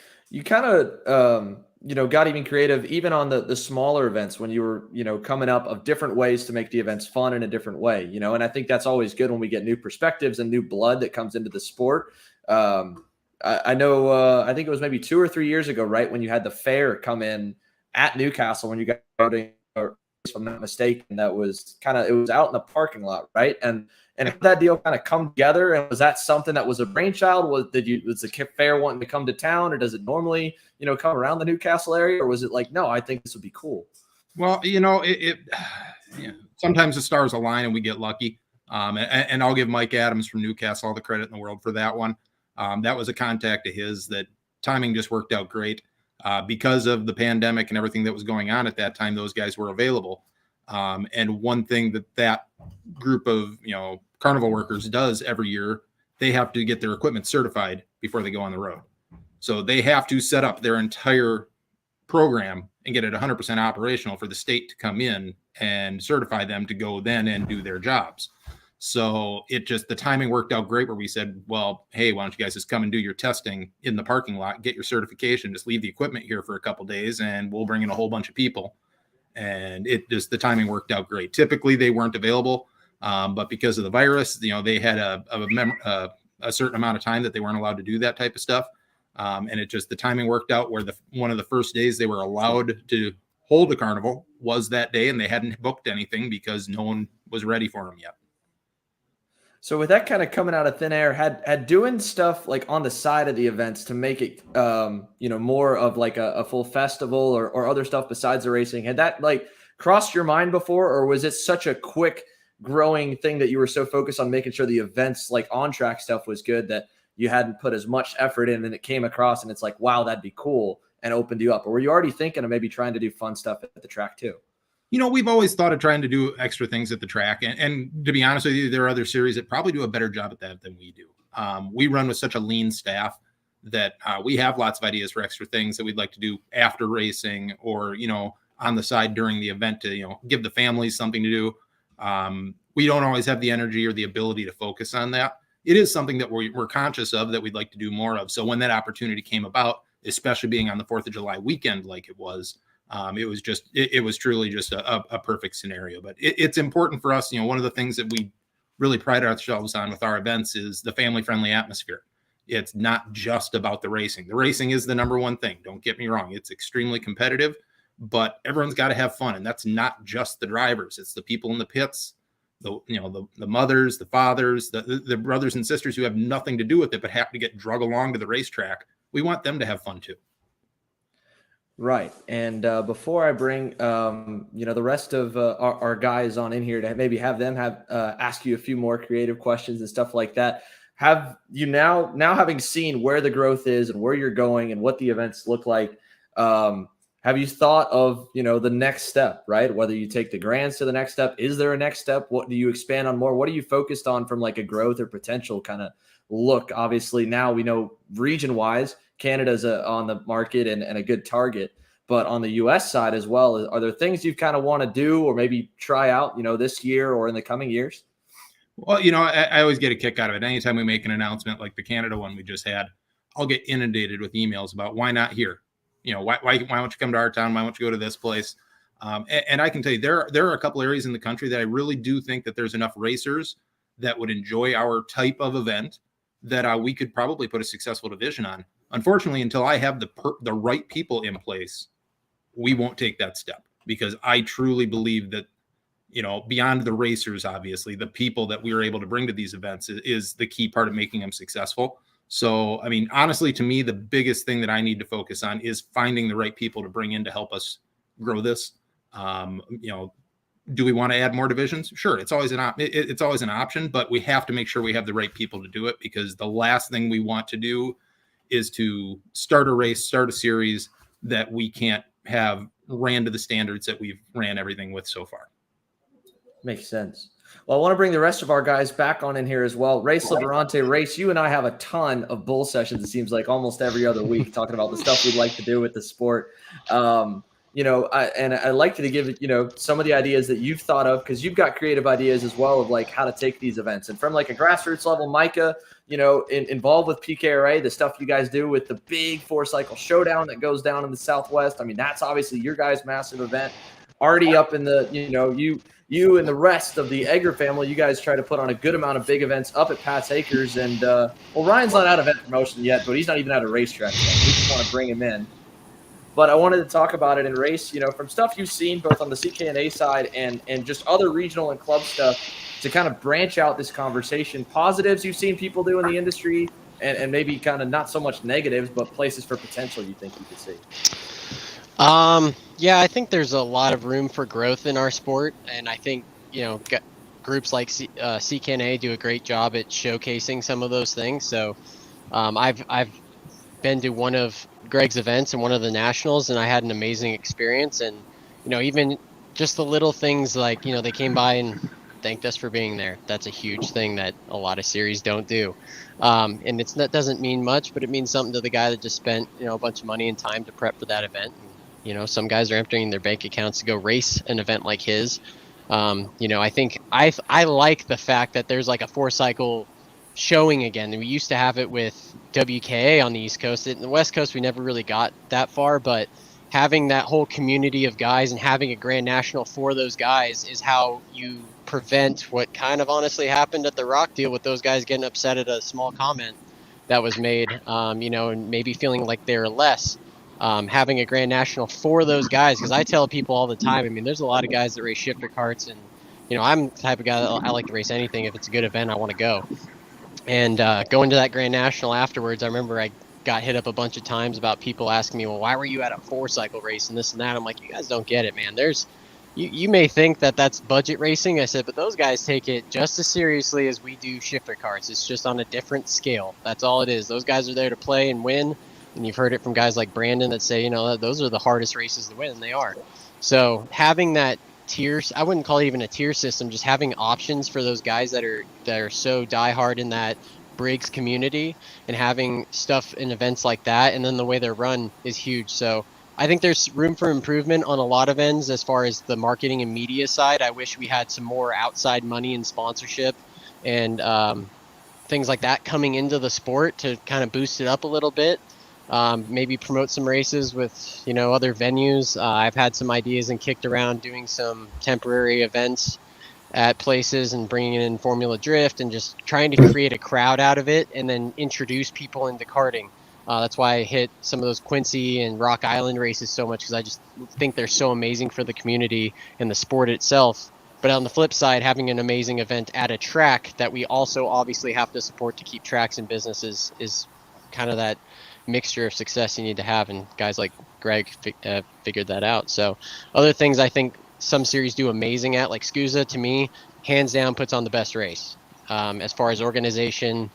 kind of, got even creative, even on the smaller events when you were, coming up of different ways to make the events fun in a different way, and I think that's always good when we get new perspectives and new blood that comes into the sport. I know, I think it was maybe 2 or 3 years ago, right, when you had the fair come in at Newcastle when you got voting, if I'm not mistaken, it was out in the parking lot, right? And how that deal kind of come together, and was that something that was a brainchild? Was the fair wanting to come to town, or does it normally, come around the Newcastle area, or was it like, no, I think this would be cool? Well, sometimes the stars align and we get lucky. And I'll give Mike Adams from Newcastle all the credit in the world for that one. That was a contact of his that timing just worked out great. Because of the pandemic and everything that was going on at that time, those guys were available. And one thing that group of, carnival workers does every year, they have to get their equipment certified before they go on the road. So they have to set up their entire program and get it 100% operational for the state to come in and certify them to go then and do their jobs. So the timing worked out great where we said, well, hey, why don't you guys just come and do your testing in the parking lot, get your certification, just leave the equipment here for a couple days and we'll bring in a whole bunch of people. And the timing worked out great. Typically they weren't available. But because of the virus, they had a certain amount of time that they weren't allowed to do that type of stuff. And the timing worked out where one of the first days they were allowed to hold a carnival was that day, and they hadn't booked anything because no one was ready for them yet. So with that kind of coming out of thin air, had doing stuff like on the side of the events to make it, more of like a full festival or other stuff besides the racing, had that like crossed your mind before, or was it such a quick growing thing that you were so focused on making sure the events like on track stuff was good that you hadn't put as much effort in, and it came across and it's like, wow, that'd be cool, and opened you up? Or were you already thinking of maybe trying to do fun stuff at the track too? We've always thought of trying to do extra things at the track. And to be honest with you, there are other series that probably do a better job at that than we do. We run with such a lean staff that we have lots of ideas for extra things that we'd like to do after racing or, on the side during the event to, give the families something to do. We don't always have the energy or the ability to focus on that. It is something that we're conscious of that we'd like to do more of. So when that opportunity came about, especially being on the 4th of July weekend like it was truly just a perfect scenario. But it's important for us. One of the things that we really pride ourselves on with our events is the family-friendly atmosphere. It's not just about the racing. The racing is the number one thing. Don't get me wrong. It's extremely competitive, but everyone's got to have fun. And that's not just the drivers. It's the people in the pits, the mothers, the fathers, the brothers and sisters who have nothing to do with it, but happen to get drug along to the racetrack. We want them to have fun too. Right. And before I bring, the rest of our guys on in here to maybe have them ask you a few more creative questions and stuff like that, have you now having seen where the growth is and where you're going and what the events look like, have you thought of, the next step, right? Whether you take the Grands to the next step, is there a next step? What do you expand on more? What are you focused on from like a growth or potential kind of look? Obviously now we know region wise, Canada's on the market and a good target, but on the US side as well, are there things you kind of want to do or maybe try out, this year or in the coming years? Well, I always get a kick out of it. Anytime we make an announcement like the Canada one we just had, I'll get inundated with emails about why not here? Why don't you come to our town? Why don't you go to this place? And I can tell you, there are a couple areas in the country that I really do think that there's enough racers that would enjoy our type of event that we could probably put a successful division on. Unfortunately, until I have the right people in place, we won't take that step, because I truly believe that, beyond the racers, obviously, the people that we are able to bring to these events is the key part of making them successful. So, I mean, honestly, to me, the biggest thing that I need to focus on is finding the right people to bring in to help us grow this. Do we want to add more divisions? Sure. It's always an option, but we have to make sure we have the right people to do it, because the last thing we want to do is to start a race, start a series that we can't have ran to the standards that we've ran everything with so far. Makes sense. Well, I want to bring the rest of our guys back on in here as well. Race Liberante, Race, you and I have a ton of bull sessions, it seems like, almost every other week, talking about the stuff we'd like to do with the sport. I'd like to give, some of the ideas that you've thought of, because you've got creative ideas as well of like how to take these events. And from like a grassroots level, Micah, involved with PKRA, the stuff you guys do with the big 4-cycle showdown that goes down in the Southwest. I mean, that's obviously your guys' massive event. Artie up in the, you and the rest of the Egger family, you guys try to put on a good amount of big events up at Pat's Acres. And, Ryan's not out of event promotion yet, but he's not even at a racetrack yet. We just want to bring him in. But I wanted to talk about it in Race, from stuff you've seen both on the CKNA side and just other regional and club stuff, to kind of branch out this conversation. Positives you've seen people do in the industry, and maybe kind of not so much negatives, but places for potential you think you could see. Yeah, I think there's a lot of room for growth in our sport, and I think groups like CKNA do a great job at showcasing some of those things. So I've been to one of Greg's events and one of the nationals, and I had an amazing experience. And even just the little things like they came by and thanked us for being there. That's a huge thing that a lot of series don't do. And that doesn't mean much, but it means something to the guy that just spent a bunch of money and time to prep for that event. And, some guys are emptying their bank accounts to go race an event like his. I think I like the fact that there's like a 4-cycle showing again. We used to have it with WKA on the East Coast. In the West Coast, we never really got that far, but having that whole community of guys and having a Grand National for those guys is how you prevent what kind of honestly happened at the Rock deal with those guys getting upset at a small comment that was made, and maybe feeling like they're less. Having a Grand National for those guys, because I tell people all the time, I mean, there's a lot of guys that race shifter carts, and I'm the type of guy that I like to race anything. If it's a good event, I want to go. And going to that Grand National afterwards, I remember I got hit up a bunch of times about people asking me, well, why were you at a 4-cycle race and this and that? I'm like, you guys don't get it, man. You may think that that's budget racing. I said, but those guys take it just as seriously as we do shifter carts. It's just on a different scale. That's all it is. Those guys are there to play and win. And you've heard it from guys like Brandon that say, those are the hardest races to win, and they are. So having that tiers, I wouldn't call it even a tier system, just having options for those guys that are so diehard in that Briggs community, and having stuff in events like that, and then the way they're run is huge. So I think there's room for improvement on a lot of ends as far as the marketing and media side. I wish we had some more outside money and sponsorship and things like that coming into the sport to kind of boost it up a little bit. Maybe promote some races with, other venues. I've had some ideas and kicked around doing some temporary events at places and bringing in Formula Drift and just trying to create a crowd out of it and then introduce people into karting. That's why I hit some of those Quincy and Rock Island races so much, because I just think they're so amazing for the community and the sport itself. But on the flip side, having an amazing event at a track that we also obviously have to support to keep tracks in business is kind of that mixture of success you need to have, and guys like Greg figured that out. So other things I think some series do amazing at, like SKUSA, to me, hands down puts on the best race. As far as organization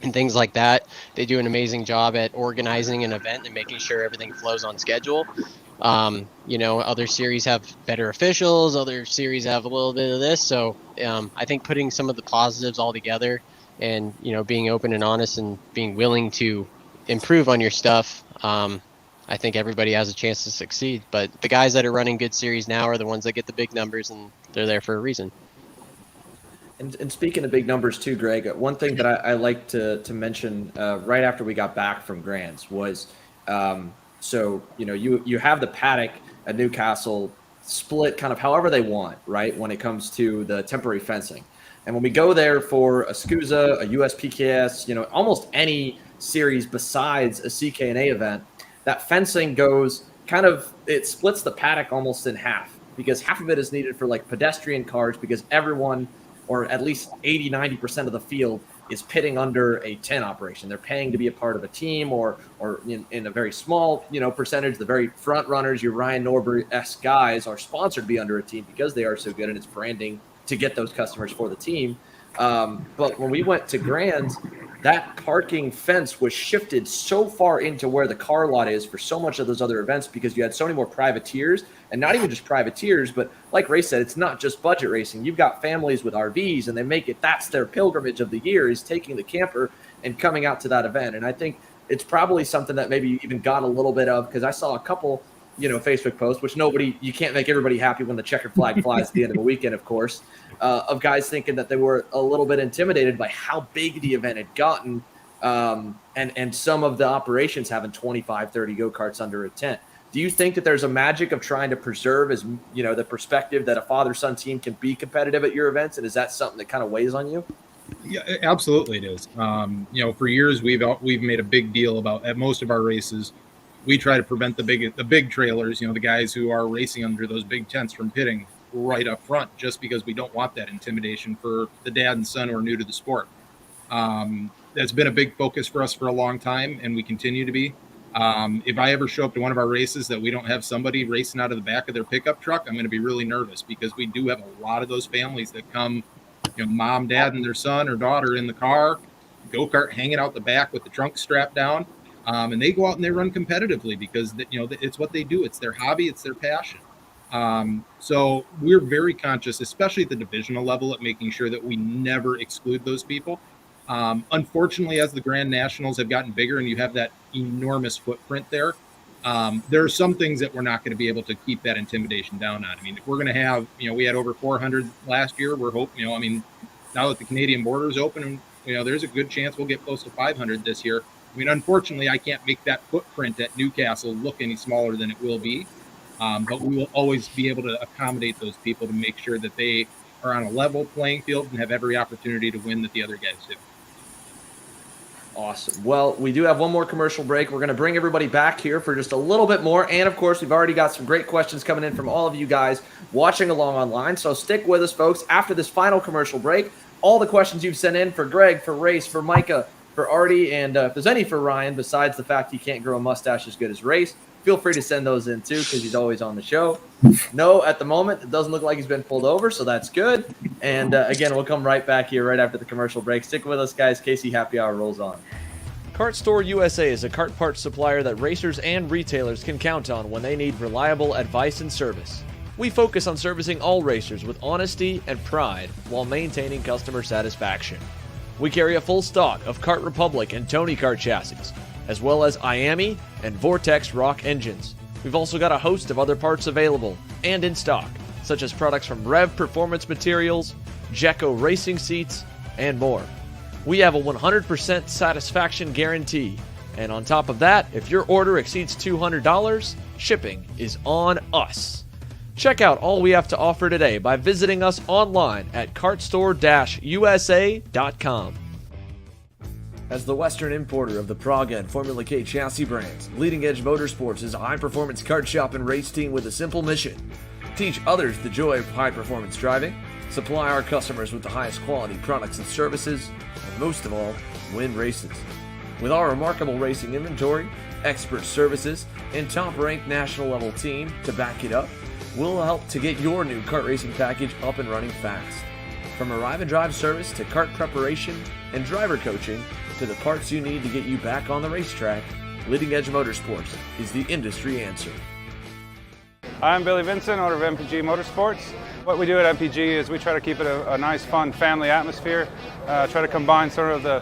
and things like that, they do an amazing job at organizing an event and making sure everything flows on schedule. Other series have better officials, other series have a little bit of this. So I think putting some of the positives all together and, being open and honest and being willing to improve on your stuff, I think everybody has a chance to succeed. But the guys that are running good series now are the ones that get the big numbers, and they're there for a reason. And speaking of big numbers too, Greg, one thing that I like to mention right after we got back from Grands was, you have the paddock at Newcastle split kind of however they want, right, when it comes to the temporary fencing. And when we go there for a SKUSA, a USPKS, almost any series besides a CKNA event, that fencing goes it splits the paddock almost in half, because half of it is needed for like pedestrian cars, because everyone, or at least 80-90% of the field, is pitting under a 10 operation. They're paying to be a part of a team, or in a very small, percentage, the very front runners, your Ryan Norbury-esque guys, are sponsored to be under a team because they are so good, and it's branding to get those customers for the team. But when we went to Grands, that parking fence was shifted so far into where the car lot is for so much of those other events, because you had so many more privateers, and not even just privateers, but like Ray said, it's not just budget racing. You've got families with RVs, and they make it, that's their pilgrimage of the year, is taking the camper and coming out to that event. And I think it's probably something that maybe you even got a little bit of, because I saw a couple, Facebook posts, which you can't make everybody happy when the checkered flag flies at the end of a weekend, of course, of guys thinking that they were a little bit intimidated by how big the event had gotten, and some of the operations having 25, 30 go-karts under a tent. Do you think that there's a magic of trying to preserve, as the perspective that a father-son team can be competitive at your events, and is that something that kind of weighs on you? Yeah, absolutely it is. For years we've made a big deal about, at most of our races, we try to prevent the big trailers, the guys who are racing under those big tents, from pitting right up front, just because we don't want that intimidation for the dad and son who are new to the sport. That's been a big focus for us for a long time, and we continue to be. If I ever show up to one of our races that we don't have somebody racing out of the back of their pickup truck, I'm going to be really nervous, because we do have a lot of those families that come, mom, dad, and their son or daughter in the car, go-kart hanging out the back with the trunk strapped down. And they go out and they run competitively, because it's what they do. It's their hobby. It's their passion. So we're very conscious, especially at the divisional level, at making sure that we never exclude those people. Unfortunately, as the Grand Nationals have gotten bigger and you have that enormous footprint there are some things that we're not going to be able to keep that intimidation down on. I mean, if we're going to have, we had over 400 last year. We're hoping, now that the Canadian border is open, there's a good chance we'll get close to 500 this year. Unfortunately, I can't make that footprint at Newcastle look any smaller than it will be. But we will always be able to accommodate those people to make sure that they are on a level playing field and have every opportunity to win that the other guys do. Awesome. Well, we do have one more commercial break. We're going to bring everybody back here for just a little bit more. And, of course, we've already got some great questions coming in from all of you guys watching along online. So stick with us, folks. After this final commercial break, all the questions you've sent in for Greg, for Race, for Micah, for Artie, and if there's any for Ryan, besides the fact he can't grow a mustache as good as Race, feel free to send those in, too, because he's always on the show. No, at the moment, it doesn't look like he's been pulled over, so that's good. And, again, we'll come right back here right after the commercial break. Stick with us, guys. KC Happy Hour rolls on. Kart Store USA is a kart parts supplier that racers and retailers can count on when they need reliable advice and service. We focus on servicing all racers with honesty and pride while maintaining customer satisfaction. We carry a full stock of Kart Republic and Tony Kart chassis, as well as IAMI and Vortex Rock engines. We've also got a host of other parts available and in stock, such as products from Rev Performance Materials, Jecco Racing Seats, and more. We have a 100% satisfaction guarantee, and on top of that, if your order exceeds $200, shipping is on us. Check out all we have to offer today by visiting us online at kartstore-usa.com. As the Western importer of the Praga and Formula K chassis brands, Leading Edge Motorsports is a high-performance kart shop and race team with a simple mission: teach others the joy of high-performance driving, supply our customers with the highest quality products and services, and most of all, win races. With our remarkable racing inventory, expert services, and top-ranked national-level team to back it up, we'll help to get your new kart racing package up and running fast. From arrive and drive service to kart preparation and driver coaching to the parts you need to get you back on the racetrack, Leading Edge Motorsports is the industry answer. I'm Billy Vincent, owner of Mpg Motorsports. What we do at Mpg is we try to keep it a nice, fun family atmosphere, try to combine sort of the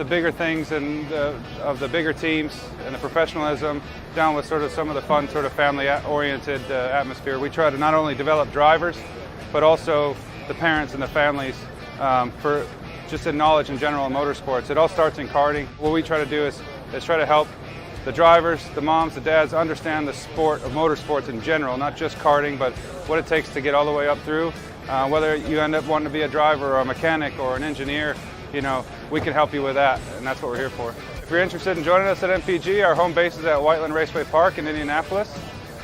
bigger things and of the bigger teams and the professionalism down with sort of some of the fun, sort of family-oriented atmosphere. We try to not only develop drivers, but also the parents and the families for just in knowledge in general in motorsports. It all starts in karting. What we try to do is try to help the drivers, the moms, the dads understand the sport of motorsports in general, not just karting, but what it takes to get all the way up through. Whether you end up wanting to be a driver or a mechanic or an engineer, you know, we can help you with that, and that's what we're here for. If you're interested in joining us at MPG, our home base is at Whiteland Raceway Park in Indianapolis,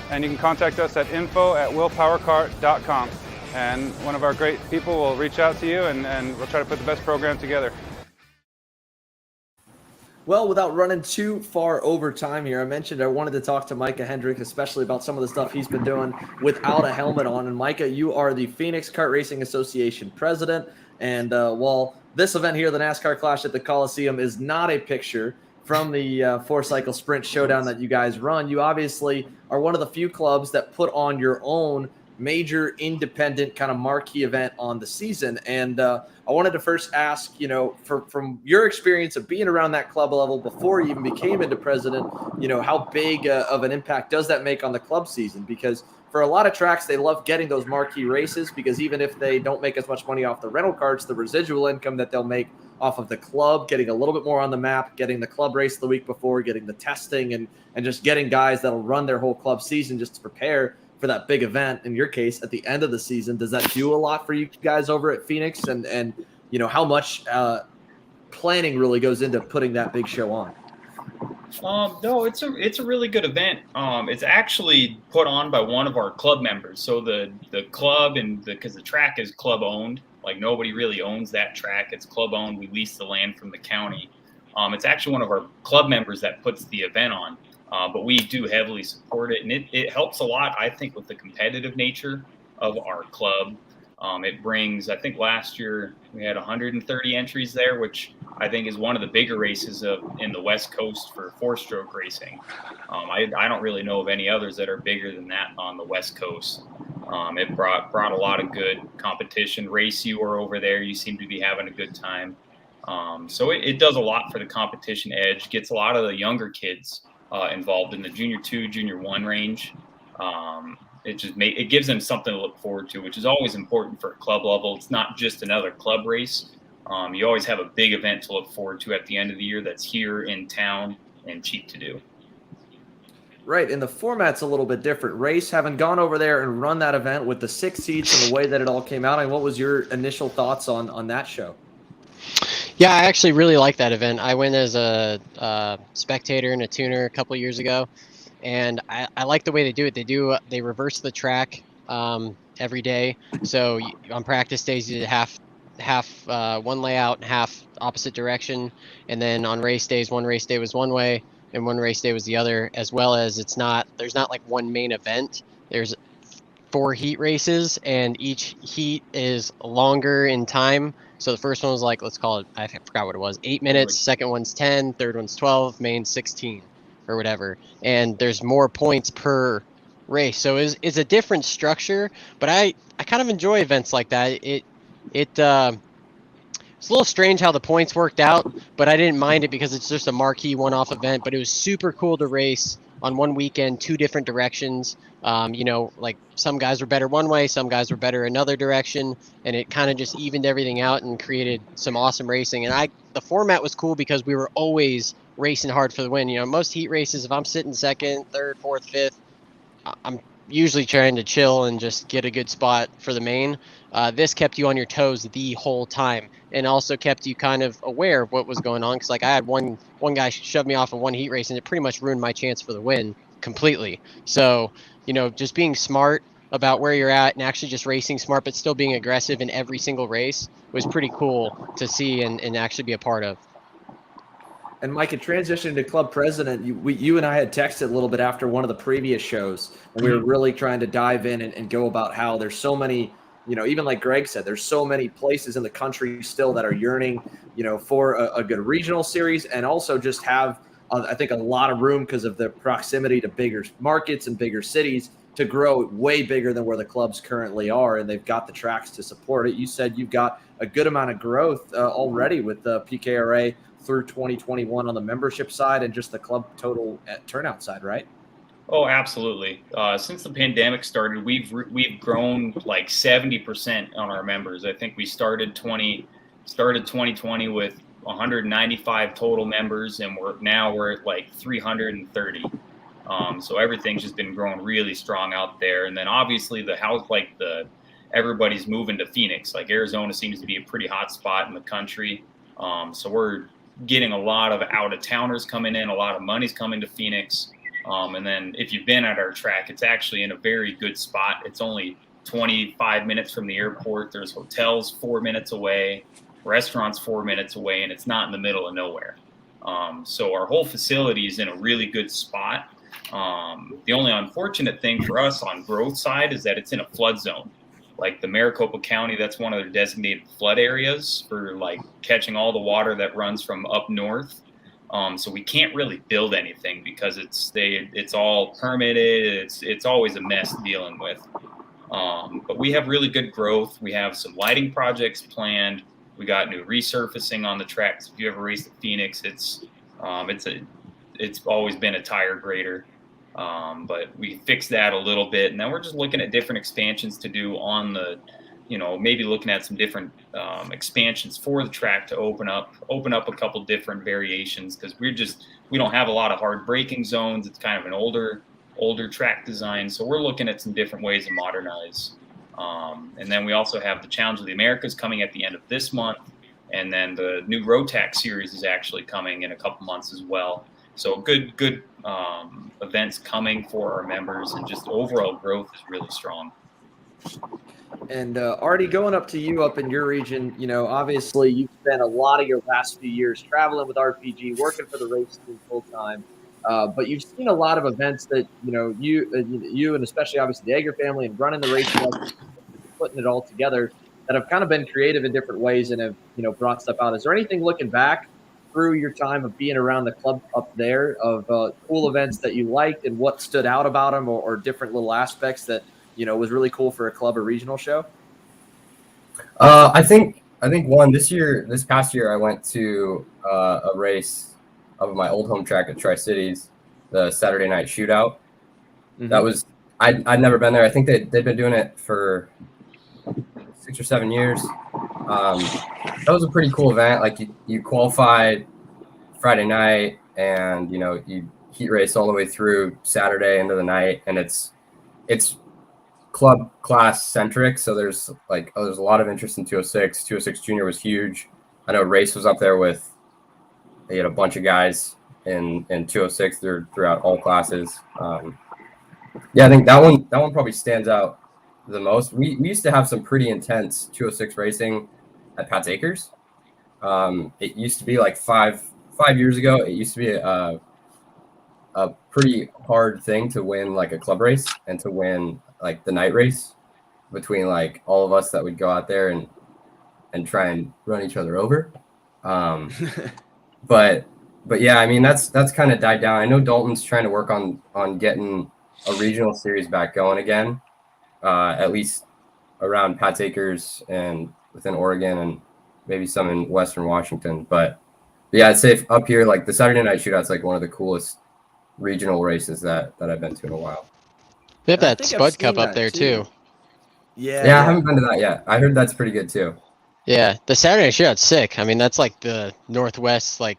and you can contact us at info@willpowerkart.com. And one of our great people will reach out to you, and we'll try to put the best program together. Well, without running too far over time here, I mentioned I wanted to talk to Micah Hendricks, especially about some of the stuff he's been doing without a helmet on. And Micah, you are the Phoenix Kart Racing Association president. And while this event here, the NASCAR Clash at the Coliseum, is not a picture from the four-cycle sprint showdown that you guys run, you obviously are one of the few clubs that put on your own major independent kind of marquee event on the season. And I wanted to first ask, you know, from your experience of being around that club level before you even became into president, you know, how big of an impact does that make on the club season? Because for a lot of tracks, they love getting those marquee races because even if they don't make as much money off the rental carts, the residual income that they'll make off of the club, getting a little bit more on the map, getting the club race the week before, getting the testing, and just getting guys that'll run their whole club season just to prepare for that big event, in your case, at the end of the season. Does that do a lot for you guys over at Phoenix? And you know, how much planning really goes into putting that big show on? No, it's a really good event. It's actually put on by one of our club members. So the club, and because the track is club owned, like nobody really owns that track. It's club owned. We lease the land from the county. It's actually one of our club members that puts the event on. But we do heavily support it, and it helps a lot, I think, with the competitive nature of our club. It brings, I think last year we had 130 entries there, which I think is one of the bigger races in the West Coast for four-stroke racing. I don't really know of any others that are bigger than that on the West Coast. It brought a lot of good competition. Race, you were over there. You seem to be having a good time. So it does a lot for the competition edge, gets a lot of the younger kids involved in the Junior 2, Junior 1 range. It gives them something to look forward to, which is always important for a club level. It's not just another club race. You always have a big event to look forward to at the end of the year that's here in town and cheap to do. Right, and the format's a little bit different. Race, having gone over there and run that event with the 6 seats and the way that it all came out, and what was your initial thoughts on that show? Yeah, I actually really like that event. I went as a spectator and a tuner a couple years ago, and I like the way they do it. They reverse the track every day. So on practice days, you did half one layout and half opposite direction, and then on race days, one race day was one way and one race day was the other. As well as there's not like one main event. There's 4 heat races, and each heat is longer in time. So the first one was like, let's call it, I forgot what it was, 8 minutes. Second one's 10, third one's 12, main 16 or whatever. And there's more points per race. So it's a different structure, but I kind of enjoy events like that. It's a little strange how the points worked out, but I didn't mind it because it's just a marquee one-off event. But it was super cool to race on one weekend, 2 different directions. Like some guys were better one way, some guys were better another direction, and it kind of just evened everything out and created some awesome racing. And the format was cool because we were always racing hard for the win. Most heat races, if I'm sitting second, third, fourth, fifth, I'm usually trying to chill and just get a good spot for the main. This kept you on your toes the whole time, and also kept you kind of aware of what was going on. Because like I had one guy shove me off in one heat race, and it pretty much ruined my chance for the win completely. So just being smart about where you're at and actually just racing smart, but still being aggressive in every single race was pretty cool to see and actually be a part of. And Mike, transitioning to club president, you and I had texted a little bit after one of the previous shows, and we were really trying to dive in and go about how there's so many, even like Greg said, there's so many places in the country still that are yearning, for a good regional series, and also just have, I think, a lot of room because of the proximity to bigger markets and bigger cities to grow way bigger than where the clubs currently are, and they've got the tracks to support it. You said you've got a good amount of growth already with the PKRA through 2021 on the membership side and just the club total turnout side, right? Oh, absolutely. Since the pandemic started, we've grown like 70% on our members. I think we started 2020 with 195 total members, and we're at like 330. So everything's just been growing really strong out there. And then obviously everybody's moving to Phoenix. Like Arizona seems to be a pretty hot spot in the country. So we're getting a lot of out-of-towners coming in, a lot of money's coming to Phoenix. And then if you've been at our track, it's actually in a very good spot. It's only 25 minutes from the airport. There's hotels 4 minutes away, restaurants 4 minutes away, and it's not in the middle of nowhere. So our whole facility is in a really good spot. The only unfortunate thing for us on growth side is that it's in a flood zone. Like the Maricopa County, that's one of their designated flood areas for like catching all the water that runs from up north. So we can't really build anything because it's all permitted. It's always a mess dealing with. But we have really good growth. We have some lighting projects planned. We got new resurfacing on the tracks. If you ever raced at Phoenix, it's always been a tire grader. But we fixed that a little bit, and then we're just looking at different expansions to do on the, maybe looking at some different expansions for the track to open up a couple different variations, because we don't have a lot of hard braking zones. It's kind of an older track design, so we're looking at some different ways to modernize. And then we also have the Challenge of the Americas coming at the end of this month, and then the new Rotax series is actually coming in a couple months as well. So good events coming for our members, and just overall growth is really strong. And Artie, going up to you up in your region, obviously you've spent a lot of your last few years traveling with RPG, working for the race team full time. But you've seen a lot of events that, you and especially obviously the Egger family and running the race, putting it all together, that have kind of been creative in different ways and have, brought stuff out. Is there anything looking back through your time of being around the club up there of cool events that you liked and what stood out about them, or different little aspects that, was really cool for a club or regional show? I think this past year I went to a race of my old home track at Tri-Cities, the Saturday night shootout. Mm-hmm. That was, I'd never been there. I think they've been doing it for 6 or 7 years. That was a pretty cool event. Like you qualified Friday night, and you heat race all the way through Saturday into the night, and it's club class centric. So there's a lot of interest in 206. 206 Junior was huge. I know Race was up there they had a bunch of guys in 206 throughout all classes. Yeah, I think that one probably stands out the most. We used to have some pretty intense 206 racing at Pat's Acres. It used to be like five years ago. It used to be a pretty hard thing to win like a club race and to win like the night race between like all of us that would go out there and try and run each other over. But yeah, I mean that's kind of died down. I know Dalton's trying to work on getting a regional series back going again, at least around Pat's Acres and within Oregon and maybe some in Western Washington. But yeah, I'd say up here, like the Saturday Night Shootout's like one of the coolest regional races that I've been to in a while. They have that Spud Cup up there too. Yeah, I haven't been to that yet. I heard that's pretty good too. Yeah, the Saturday Night Shootout's sick. I mean, that's like the Northwest I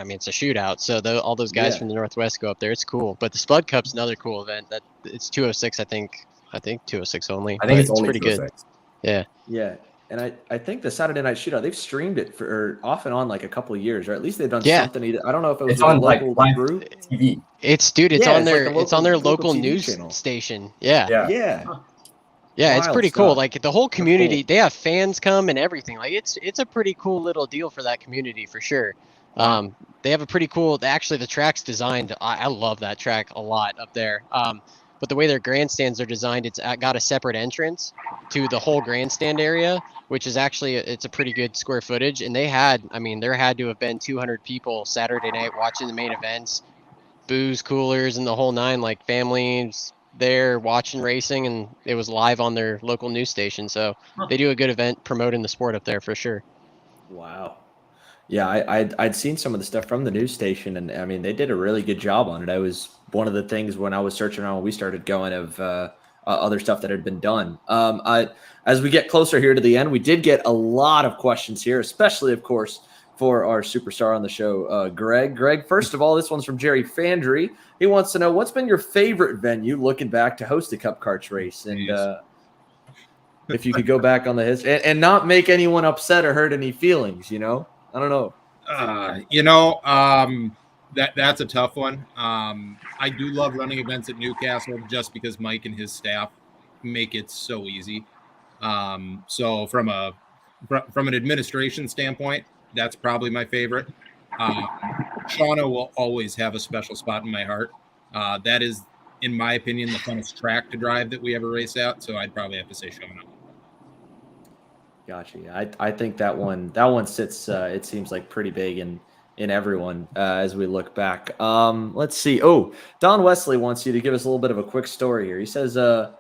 mean, it's a shootout, so all those guys from the Northwest go up there. It's cool. But the Spud Cup's another cool event. That it's 206, I think 206 only. I think it's only pretty 206. Good. Yeah. And I think the Saturday Night Shootout, they've streamed it for off and on like a couple of years, or at least they've done something. I don't know if it was on like live group. TV. It's on their local news channel. Station. Yeah. Wild It's pretty cool. stuff. Like the whole community, cool. they have fans come and everything. Like it's a pretty cool little deal for that community for sure. They have a pretty cool. Actually, the track's designed. I love that track a lot up there. But the way their grandstands are designed, it's got a separate entrance to the whole grandstand area, which is actually it's a pretty good square footage. And there had to have been 200 people Saturday night watching the main events, booze coolers and the whole nine, like families there watching racing, and it was live on their local news station. So they do a good event promoting the sport up there for sure. Wow. Yeah, I'd seen some of the stuff from the news station, and I mean they did a really good job on it. I was one of the things when I was searching around when we started going of other stuff that had been done. As we get closer here to the end, we did get a lot of questions here, especially of course for our superstar on the show, Greg. Greg, first of all, this one's from Jerry Fandry. He wants to know what's been your favorite venue looking back to host a Cup Karts race, and if you could go back on the history and not make anyone upset or hurt any feelings, I don't know. That's a tough one. I do love running events at Newcastle just because Mike and his staff make it so easy. So from an administration standpoint, that's probably my favorite. Shauna will always have a special spot in my heart. That is, in my opinion, the funnest track to drive that we ever race at. So I'd probably have to say Shauna. Gotcha. I think that one sits. It seems like pretty big in everyone as we look back. Let's see. Oh, Don Wesley wants you to give us a little bit of a quick story here. He says the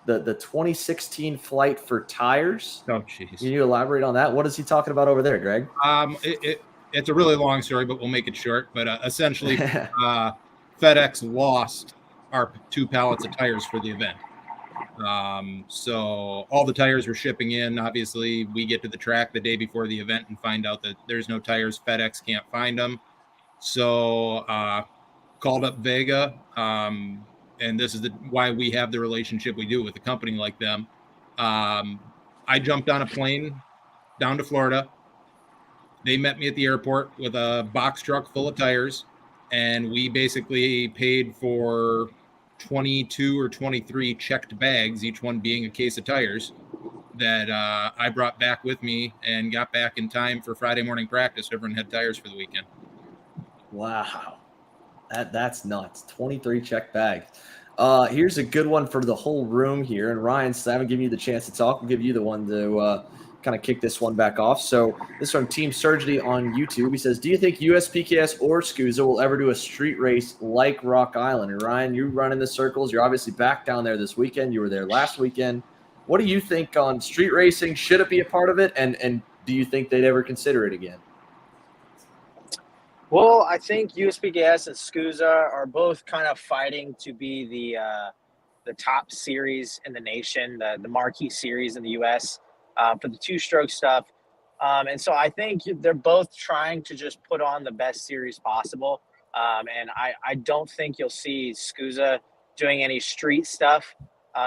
2016 flight for tires. Oh, jeez. Can you elaborate on that? What is he talking about over there, Greg? It's a really long story, but we'll make it short. But essentially, FedEx lost our 2 pallets of tires for the event. So all the tires were shipping in. Obviously, we get to the track the day before the event and find out that there's no tires. FedEx can't find them. So called up Vega, and this is why we have the relationship we do with a company like them. I jumped on a plane down to Florida. They met me at the airport with a box truck full of tires, and we basically paid for 22 or 23 checked bags, each one being a case of tires, that I brought back with me and got back in time for Friday morning practice. Everyone had tires for the weekend. Wow. That's nuts. 23 checked bags. Here's a good one for the whole room here. And Ryan, since I haven't given you the chance to talk, I'll give you the one to kind of kick this one back off. So this from Team Surgery on YouTube. He says, do you think USPKS or SKUSA will ever do a street race like Rock Island? And Ryan, you run in the circles. You're obviously back down there this weekend. You were there last weekend. What do you think on street racing? Should it be a part of it? And do you think they'd ever consider it again? Well, I think USPKS and SKUSA are both kind of fighting to be the top series in the nation, the marquee series in the U.S. For the two-stroke stuff. And so I think they're both trying to just put on the best series possible. And I don't think you'll see SKUSA doing any street stuff.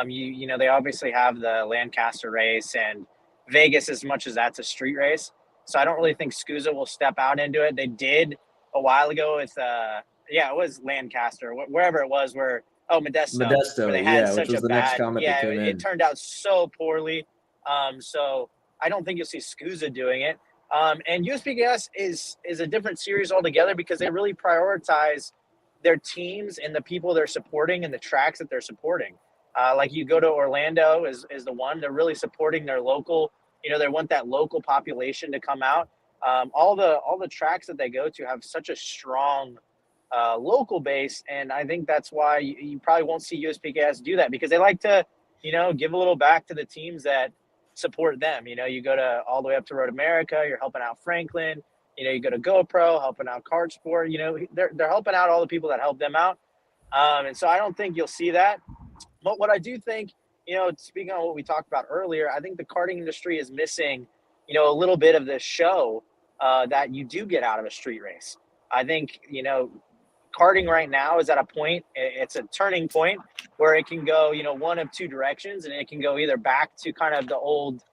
You know, they obviously have the Lancaster race and Vegas, as much as that's a street race. So I don't really think SKUSA will step out into it. They did a while ago with, it was Lancaster, wherever it was, Modesto, where they had which such was a the next bad, comment that came in. it turned out so poorly. So I don't think you'll see SKUSA doing it. And USPKS is a different series altogether because they really prioritize their teams and the people they're supporting and the tracks that they're supporting. Like you go to Orlando is the one. They're really supporting their local, you know, they want that local population to come out. All the tracks that they go to have such a strong local base, and I think that's why you probably won't see USPKS do that, because they like to, you know, give a little back to the teams that support them. You know, you go to all the way up to Road America, you're helping out Franklin. You know, you go to GoPro, helping out Kart Sport. You know, they're helping out all the people that help them out. And so I don't think you'll see that. But what I do think, you know, speaking on what we talked about earlier, I think the karting industry is missing, you know, a little bit of the show that you do get out of a street race. I think, you know, karting right now is at a point, it's a turning point where it can go, you know, one of two directions, and it can go either back to kind of the old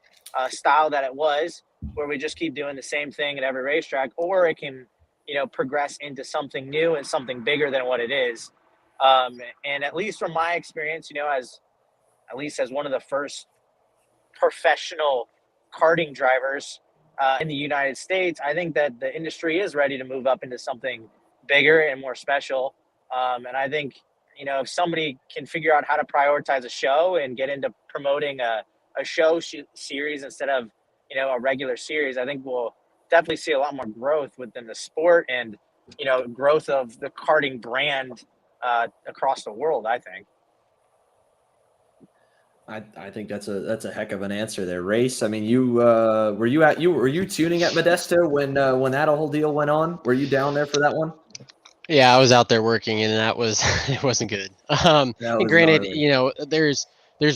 style that it was, where we just keep doing the same thing at every racetrack, or it can, you know, progress into something new and something bigger than what it is. And at least from my experience, you know, as one of the first professional karting drivers in the United States, I think that the industry is ready to move up into something bigger and more special. And I think, you know, if somebody can figure out how to prioritize a show and get into promoting a show series instead of, you know, a regular series, I think we'll definitely see a lot more growth within the sport and, you know, growth of the karting brand across the world, I think. I think that's a heck of an answer there, Race. I mean, you were you tuning at Modesto when that whole deal went on? Were you down there for that one? Yeah, I was out there working, and that was it wasn't good. And granted, gnarly. you know, there's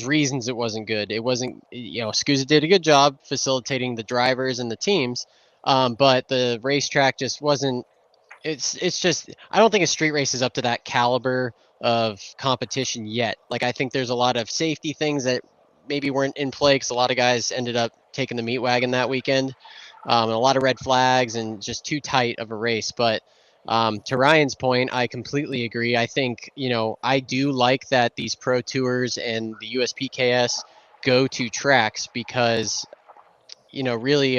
reasons it wasn't good. It wasn't, you know, SKUSA did a good job facilitating the drivers and the teams, but the racetrack just wasn't. It's just, I don't think a street race is up to that caliber of competition yet. Like, I think there's a lot of safety things that maybe weren't in play because a lot of guys ended up taking the meat wagon that weekend, and a lot of red flags and just too tight of a race. But to Ryan's point, I completely agree. I think, you know, I do like that these pro tours and the USPKS go to tracks because, you know, really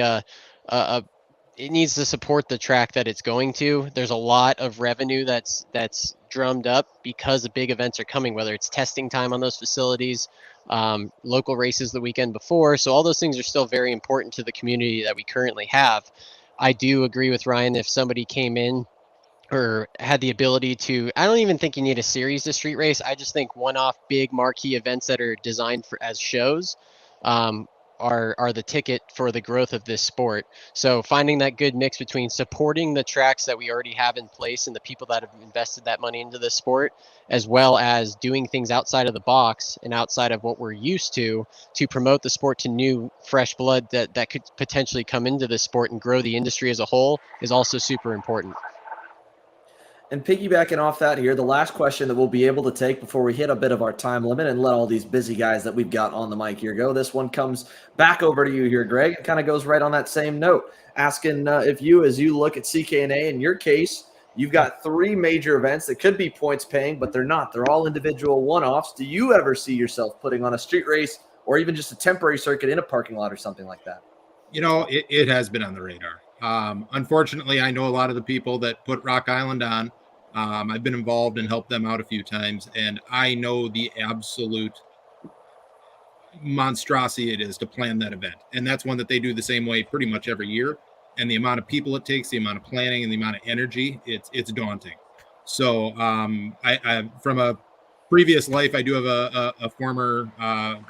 it needs to support the track that it's going to. There's a lot of revenue that's drummed up because the big events are coming, whether it's testing time on those facilities, local races the weekend before. So all those things are still very important to the community that we currently have. I do agree with Ryan. If somebody came in or had the ability to, I don't even think you need a series to street race. I just think one-off big marquee events that are designed as shows are the ticket for the growth of this sport. So finding that good mix between supporting the tracks that we already have in place and the people that have invested that money into this sport, as well as doing things outside of the box and outside of what we're used to promote the sport to new, fresh blood that could potentially come into the sport and grow the industry as a whole, is also super important. And piggybacking off that here, the last question that we'll be able to take before we hit a bit of our time limit and let all these busy guys that we've got on the mic here go. This one comes back over to you here, Greg. It kind of goes right on that same note, asking if you, as you look at CKNA, in your case, you've got 3 major events that could be points paying, but they're not. They're all individual one-offs. Do you ever see yourself putting on a street race or even just a temporary circuit in a parking lot or something like that? You know, it has been on the radar. Unfortunately, I know a lot of the people that put Rock Island on. I've been involved and helped them out a few times, and I know the absolute monstrosity it is to plan that event. And that's one that they do the same way pretty much every year. And the amount of people it takes, the amount of planning, and the amount of energy, it's daunting. So I from a previous life, I do have a former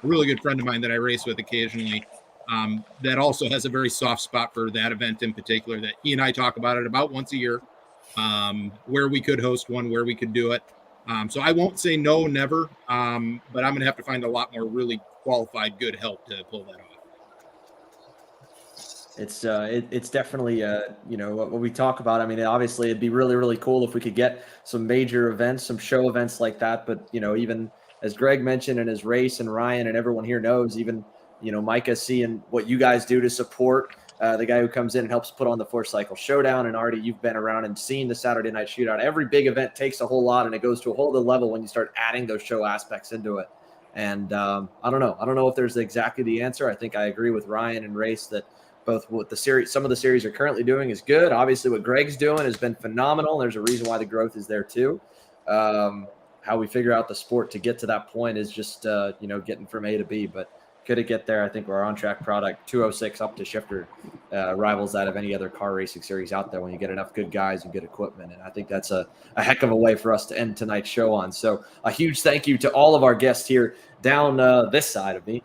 really good friend of mine that I race with occasionally, that also has a very soft spot for that event in particular, that he and I talk about it about once a year. Where we could host one, where we could do it. So I won't say no, never, but I'm going to have to find a lot more really qualified, good help to pull that off. It's definitely you know, what we talk about. I mean, obviously it'd be really, really cool if we could get some major events, some show events like that. But, you know, even as Greg mentioned in his race, and Ryan and everyone here knows, even, you know, Micah, seeing what you guys do to support the guy who comes in and helps put on the 4-cycle showdown. And Artie, you've been around and seen the Saturday night shootout. Every big event takes a whole lot, and it goes to a whole other level when you start adding those show aspects into it. And I don't know if there's exactly the answer. I think I agree with Ryan and Race that both what the series, some of the series are currently doing is good. Obviously, what Greg's doing has been phenomenal. There's a reason why the growth is there too. How we figure out the sport to get to that point is just you know, getting from A to B. But could it get there? I think our on-track product 206 up to Shifter rivals that of any other car racing series out there when you get enough good guys and good equipment. And I think that's a heck of a way for us to end tonight's show on. So a huge thank you to all of our guests here down this side of me,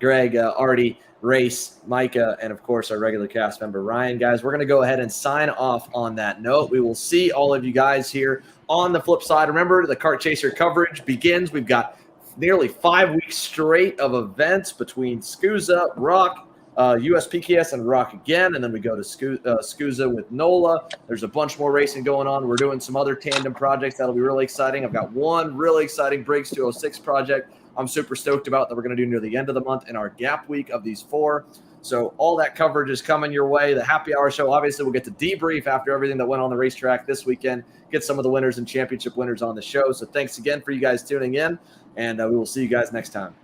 Greg, Artie, Race, Micah, and of course our regular cast member Ryan. Guys, we're going to go ahead and sign off on that note. We will see all of you guys here on the flip side. Remember, the Kart Chaser coverage begins. We've got nearly 5 weeks straight of events between SKUSA, Rock, USPKS, and Rock again, and then we go to SKUSA with NOLA. There's a bunch more racing going on. We're doing some other tandem projects that'll be really exciting. I've got one really exciting Briggs 206 project I'm super stoked about that we're going to do near the end of the month in our gap week of these 4. So all that coverage is coming your way. The happy hour show, obviously, we'll get to debrief after everything that went on the racetrack this weekend, get some of the winners and championship winners on the show. So thanks again for you guys tuning in, and we will see you guys next time.